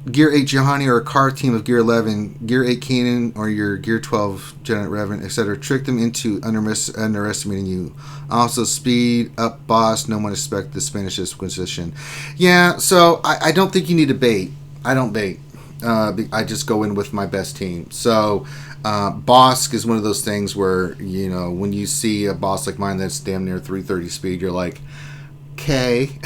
Gear 8 Juhani or a car team of Gear 11, Gear 8 Kanan, or your Gear 12 Janet Revan, etc. Trick them into underestimating you. Also, speed up boss. No one expect the Spanish disposition. Yeah, so I don't think you need to bait. I don't bait. I just go in with my best team. So Bosk is one of those things where, when you see a boss like mine that's damn near 330 speed, you're like, okay.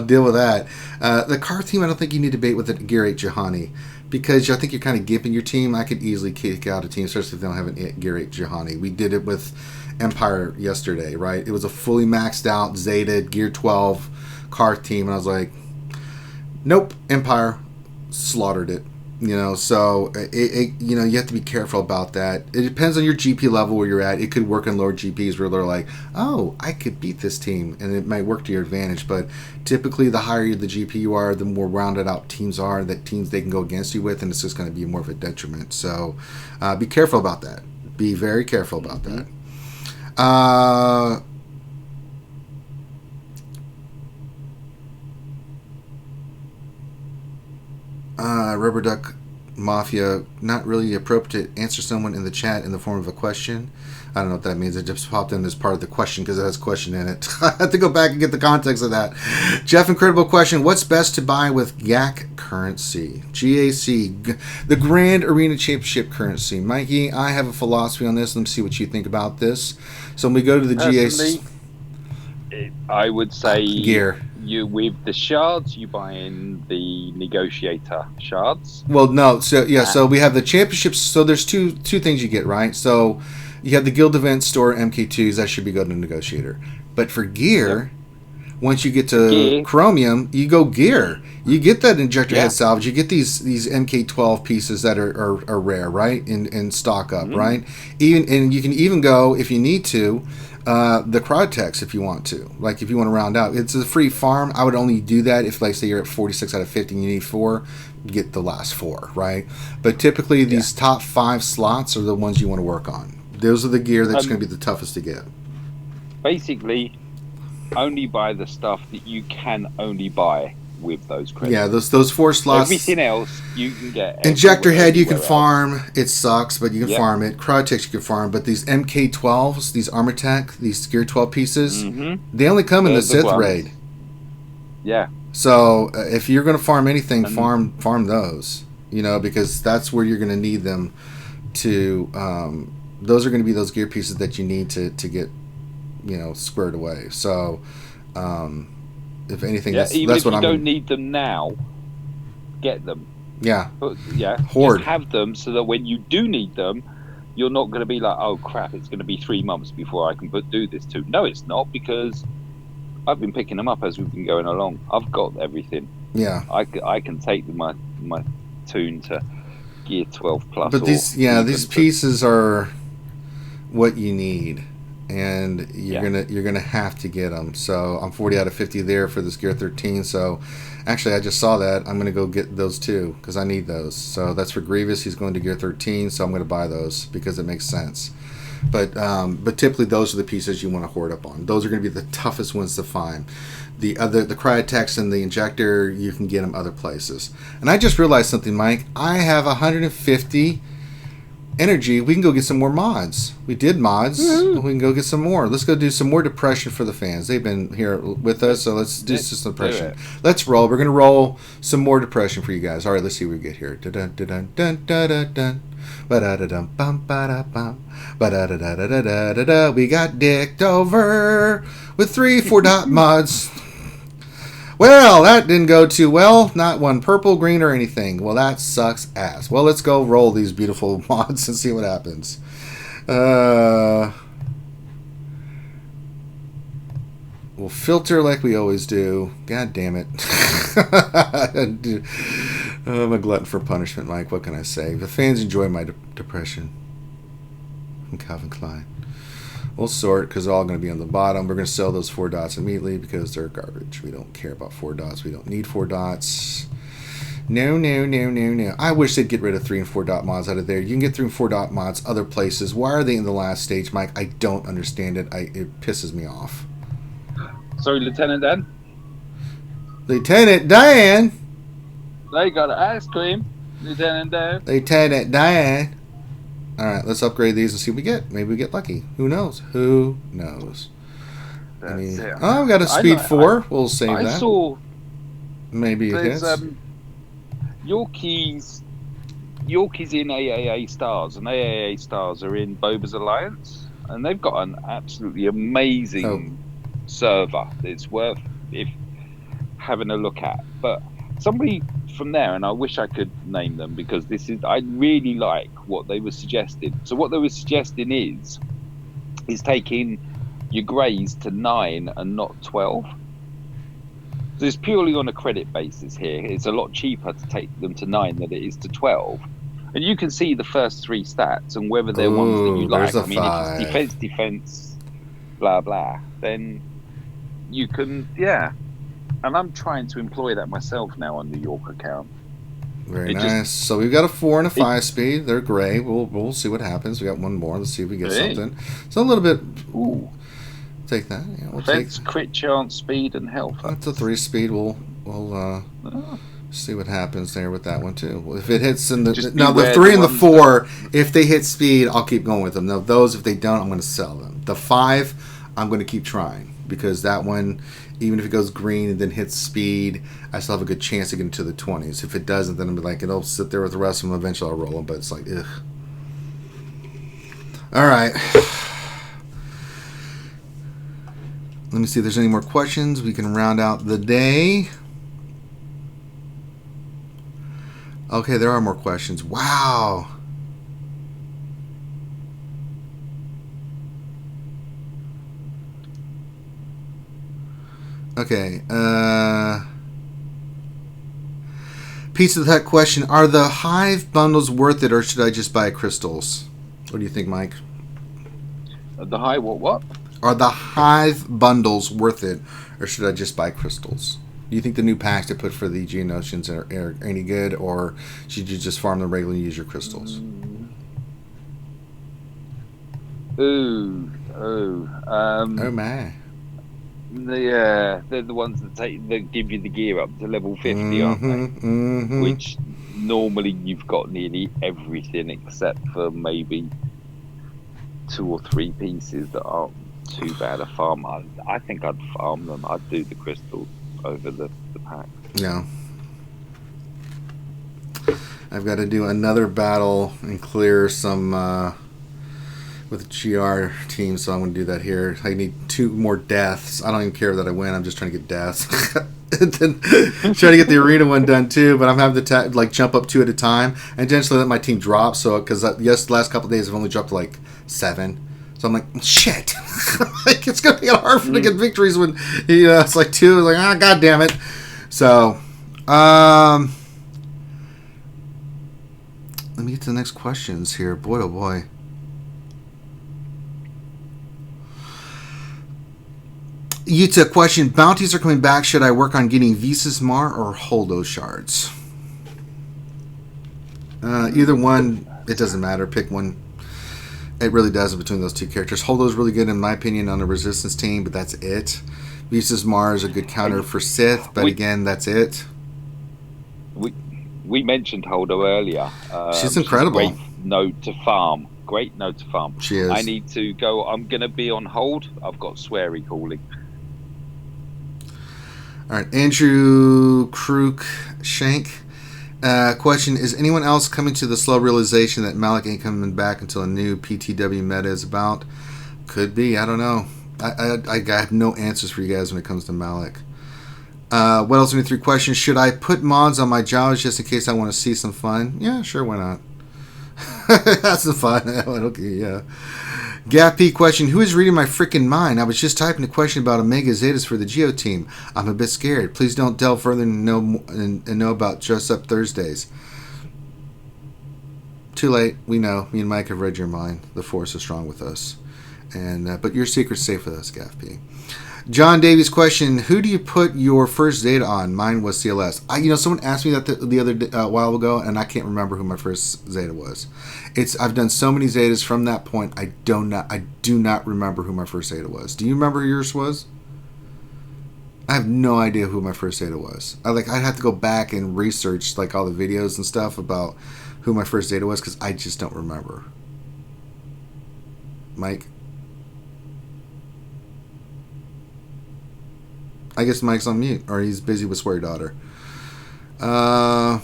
Deal with that. The car team, I don't think you need to bait with a Gear 8 Juhani because I think you're kind of gimping your team. I could easily kick out a team, especially if they don't have a Gear 8 Juhani. We did it with Empire yesterday, right? It was a fully maxed out Zeta Gear 12 car team, and I was like, nope, Empire slaughtered it. So you have to be careful about that. It depends on your GP level where you're at. It could work on lower GPs where they're like, oh, I could beat this team, and it might work to your advantage. But typically, the higher the GP you are, the more rounded out teams are, that teams they can go against you with, and it's just going to be more of a detriment. So be careful about that. Be very careful about that. Rubber Duck Mafia, not really appropriate to answer someone in the chat in the form of a question. I don't know what that means. It just popped in as part of the question because it has a question in it. I have to go back and get the context of that. Jeff, incredible question. What's best to buy with GAC currency? GAC, the Grand Arena Championship currency. Mikey, I have a philosophy on this. Let me see what you think about this. So when we go to the GAC... I would say gear. You with the shards, you buy in the negotiator shards. Well, no. So yeah. So we have the championships. So there's two things you get, right? So you have the guild event store MK2s. That should be go to negotiator. But for gear, once you get to chromium, you go gear. You get that injector Yeah. head salvage. You get these MK12 pieces that are rare, right? In stock up, right? And you can even go if you need to. The Cryotex if you want to. Like if you want to round out. It's a free farm. I would only do that if like say you're at 46 out of 50 and you need 4, get the last 4, right? But typically these top 5 slots are the ones you want to work on. Those are the gear that's going to be the toughest to get. Basically, only buy the stuff that you can only buy with those credits. Yeah, those 4 slots. Everything else you can get. Injector head you can else. farm. It sucks, but you can farm it. Cryotex you can farm, but these MK12s, these Armor Tech, these Gear 12 pieces, they only come in the Sith raid. Yeah. So if you're going to farm anything, farm those. You know, because that's where you're going to need them to. Those are going to be those gear pieces that you need to get, you know, squared away. So. If anything, yeah, that's even if you don't need them now, get them. Yeah. Yeah. Hoard. Just have them so that when you do need them, you're not going to be like, oh crap, it's going to be 3 months before I can do this too. No, it's not, because I've been picking them up as we've been going along. I've got everything. Yeah. I can take my tune to gear 12 plus. But these pieces are what you need. And you're gonna have to get them. So I'm 40 out of 50 there for this Gear 13. So actually, I just saw that. I'm gonna go get those too because I need those. So that's for Grievous. He's going to Gear 13. So I'm gonna buy those because it makes sense. But typically those are the pieces you want to hoard up on. Those are gonna be the toughest ones to find. The Cryotex and the Injector, you can get them other places. And I just realized something, Mike. I have 150. Energy, we can go get some more mods. We did mods. We can go get some more. Let's go do some more depression for the fans. They've been here with us, so let's do some depression. Let's roll. We're gonna roll some more depression for you guys. All right, let's see what we get here. We got dicked over with 3 4-dot mods. Well, that didn't go too well. Not one purple, green, or anything. Well, that sucks ass. Well, let's go roll these beautiful mods and see what happens. We'll filter like we always do. God damn it. I'm a glutton for punishment, Mike. What can I say? The fans enjoy my depression. From Calvin Klein. We'll sort because they're all going to be on the bottom. We're going to sell those 4 dots immediately because they're garbage. We don't care about 4 dots. We don't need 4 dots. No. I wish they'd get rid of 3 and 4 dot mods out of there. You can get 3 and 4 dot mods other places. Why are they in the last stage, Mike? I don't understand it. It pisses me off. Sorry, Lieutenant Dan? Lieutenant Dan? They got an ice cream, Lieutenant Dan. Lieutenant Dan. All right, let's upgrade these and see what we get. Maybe we get lucky. Who knows? Who knows? We got a speed 4. We'll save that. I saw. Maybe it hits. Yorkies in AAA Stars, and AAA Stars are in Boba's Alliance, and they've got an absolutely amazing server. It's worth having a look at. But somebody from there, and I wish I could name them because I really like what they were suggesting. So what they were suggesting is taking your greys to 9 and not 12. So it's purely on a credit basis here. It's a lot cheaper to take them to 9 than it is to 12. And you can see the first 3 stats and whether they're ones that you like. I mean, if it's defense, blah, blah, then you can, And I'm trying to employ that myself now on the York account. Very nice. So we've got a 4 and a 5 speed. They're gray. We'll see what happens. We got one more. Let's see if we get something. So a little bit. Ooh. Take that. Yeah, we'll Defense, crit chance, speed, and health. That's a 3 speed. We'll see what happens there with that one too. If it hits in the 3 and the 4, if they hit speed, I'll keep going with them. Now those, if they don't, I'm going to sell them. The 5, I'm going to keep trying because that one, even if it goes green and then hits speed, I still have a good chance to get into the 20s. If it doesn't, then I'll be like, it'll sit there with the rest of them. Eventually, I'll roll them. But it's like, ugh. All right. Let me see if there's any more questions. We can round out the day. Okay, there are more questions. Wow. Okay. Piece of the Hut question: are the Hive bundles worth it, or should I just buy crystals? What do you think, Mike? The high what? Are the Hive bundles worth it, or should I just buy crystals? Do you think the new packs they put for the Geonosians are any good, or should you just farm them regularly and use your crystals? Oh my. Yeah, they're the ones that give you the gear up to level 50, aren't they? Mm-hmm. Which normally you've got nearly everything except for maybe 2 or 3 pieces that aren't too bad a farm. I think I'd farm them. I'd do the crystals over the pack. No. I've got to do another battle and clear some with the GR team, so I'm going to do that here. I need 2 more deaths. I don't even care that I win. I'm just trying to get deaths. And then try to get the arena one done too, but I'm having to jump up 2 at a time and eventually let my team drop. So because yes, the last couple of days I've only dropped to 7. So I'm like, shit. It's gonna be hard for me to get victories when it's 2. Like, god damn it. So let me get to the next questions here. Boy, oh boy. Yuta question: bounties are coming back. Should I work on getting Visas Mar or Holdo shards? Either one, it doesn't matter. Pick one. It really does between those 2 characters. Holdo's really good in my opinion on the resistance team, but that's it. Visas Mar is a good counter for Sith, but again, that's it. We mentioned Holdo earlier. She's incredible. Great note to farm. She is. I need to go. I'm going to be on hold. I've got Sweary calling. All right, Andrew Krook Shank. Question: is anyone else coming to the slow realization that Malik ain't coming back until a new PTW meta is about? Could be. I don't know. I got no answers for you guys when it comes to Malik. What else? 3 questions. Should I put mods on my Jawas just in case I want to see some fun? Yeah, sure. Why not? That's the fun. Okay, yeah. Gappy question: who is reading my freaking mind? I was just typing a question about Omega Zetas for the Geo team. I'm a bit scared. Please don't delve further and know about Dress Up Thursdays. Too late. We know. Me and Mike have read your mind. The Force is strong with us, and but your secret's safe with us, Gappy. John Davies question: who do you put your first Zeta on? Mine was CLS. Someone asked me that the other day, a while ago, and I can't remember who my first Zeta was. I've done so many Zetas from that point. I do not remember who my first Zeta was. Do you remember who yours was? I have no idea who my first Zeta was. I'd have to go back and research all the videos and stuff about who my first Zeta was because I just don't remember. Mike. I guess Mike's on mute, or he's busy with Swear Daughter. Revenator,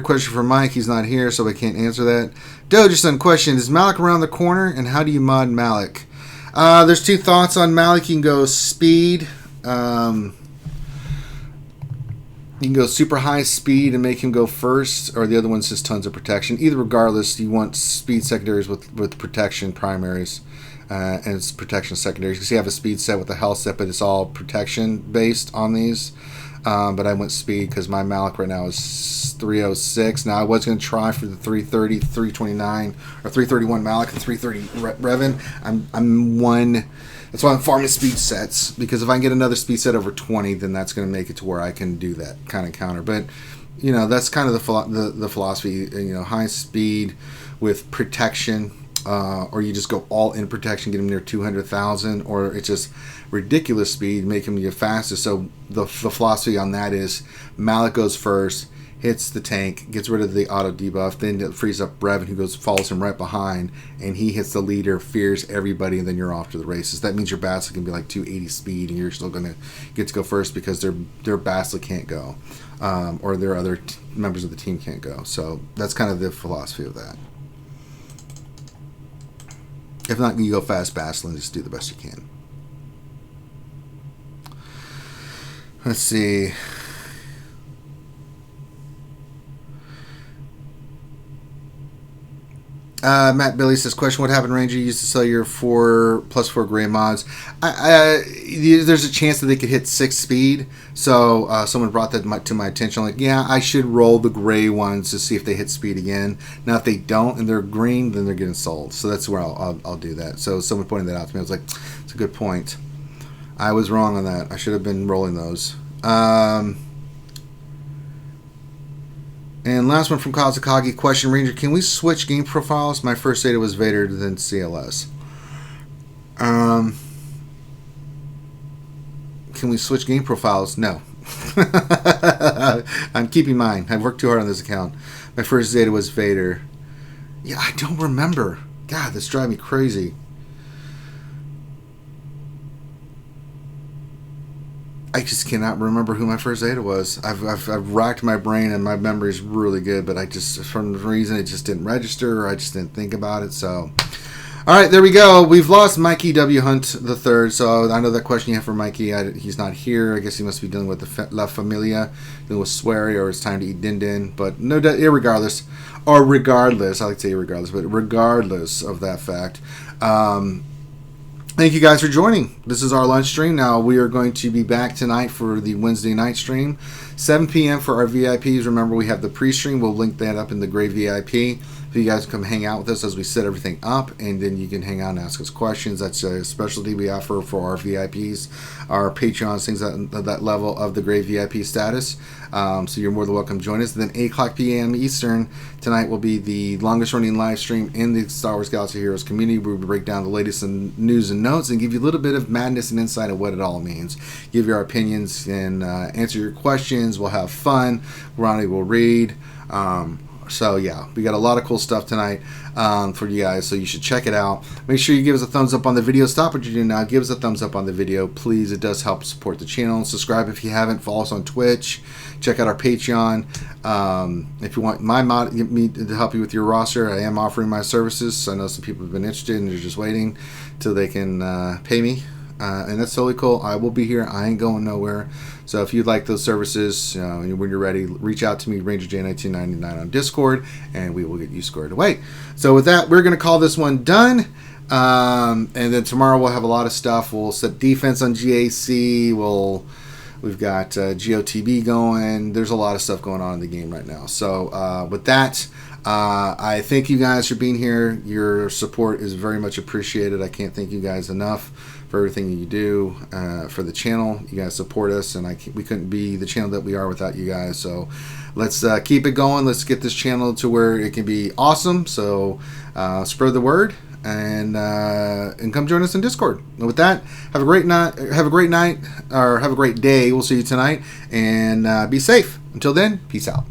question for Mike. He's not here, so I can't answer that. Dojason question: is Malik around the corner, and how do you mod Malik? There's 2 thoughts on Malik. You can go speed. You can go super high speed and make him go first, or the other one's just tons of protection. Either regardless, you want speed secondaries with protection primaries. And it's protection secondaries because you have a speed set with a health set, but it's all protection based on these. But I went speed because my Malik right now is 306. Now I was going to try for the 330, 329, or 331 Malik and 330 Revan. I'm one. That's why I'm farming speed sets, because if I can get another speed set over 20, then that's going to make it to where I can do that kind of counter. But that's kind of the philosophy. High speed with protection. Or you just go all in protection, get him near 200,000, or it's just ridiculous speed, make him your fastest. So the philosophy on that is Malik goes first, hits the tank, gets rid of the auto debuff, then it frees up Revan, who follows him right behind, and he hits the leader, fears everybody, and then you're off to the races. That means your Bastila can be 280 speed, and you're still going to get to go first because their Bastila can't go, or their other members of the team can't go. So that's kind of the philosophy of that. If not, you go fast Bastila and just do the best you can. Let's see. Matt Billy says, question, what happened, Ranger? You used to sell your 4+4 gray mods. There's a chance that they could hit 6 speed. So someone brought that to my attention. I'm like, yeah, I should roll the gray ones to see if they hit speed again. Now, if they don't and they're green, then they're getting sold. So that's where I'll do that. So someone pointed that out to me. I was like, it's a good point. I was wrong on that. I should have been rolling those. And last one from Kazakagi. Question, Ranger, can we switch game profiles? My first data was Vader, then CLS. Can we switch game profiles? No. I'm keeping mine. I've worked too hard on this account. My first data was Vader. Yeah, I don't remember. God, that's driving me crazy. I just cannot remember who my first Zeta was. I've racked my brain and my memory is really good, but I just, for some reason, it just didn't register or I just didn't think about it. So, all right, there we go. We've lost Mikey W. Hunt the third. So I know that question you have for Mikey. He's not here. I guess he must be dealing with the La Familia, dealing with Swery, or it's time to eat din din. But no, regardless, I like to say irregardless, but regardless of that fact. Thank you guys for joining. This is our lunch stream. Now we are going to be back tonight for the Wednesday night stream, 7 p.m. for our VIPs. Remember, we have the pre-stream. We'll link that up in the Gray VIP. So you guys can come hang out with us as we set everything up, and then you can hang out and ask us questions. That's a specialty we offer for our VIPs, our Patreons, things at that level of the Gray VIP status. So you're more than welcome to join us. And then 8 o'clock p.m. Eastern tonight will be the longest running live stream in the Star Wars Galaxy Heroes community, where we break down the latest in news and notes and give you a little bit of madness and insight of what it all means. Give you our opinions and answer your questions. We'll have fun. Ronnie will read. So yeah, we got a lot of cool stuff tonight for you guys, so you should check it out. Make sure you give us a thumbs up on the video. Stop what you're doing now. Give us a thumbs up on the video, please. It does help support the channel. Subscribe if you haven't. Follow us on Twitch. Check out our Patreon. If you want me to help you with your roster, I am offering my services. I know some people have been interested and they're just waiting till they can pay me. And that's totally cool. I will be here. I ain't going nowhere. So if you'd like those services, when you're ready, reach out to me, RangerJ1999 on Discord, and we will get you squared away. So with that, we're going to call this one done. And then tomorrow we'll have a lot of stuff. We'll set defense on GAC. We've got GOTB going. There's a lot of stuff going on in the game right now. So with that, I thank you guys for being here. Your support is very much appreciated. I can't thank you guys enough for everything you do for the channel. You guys support us, and we couldn't be the channel that we are without you guys. So let's keep it going. Let's get this channel to where it can be awesome. So spread the word and come join us in Discord. And with that, have a great night, or have a great day. We'll see you tonight, and be safe. Until then, peace out.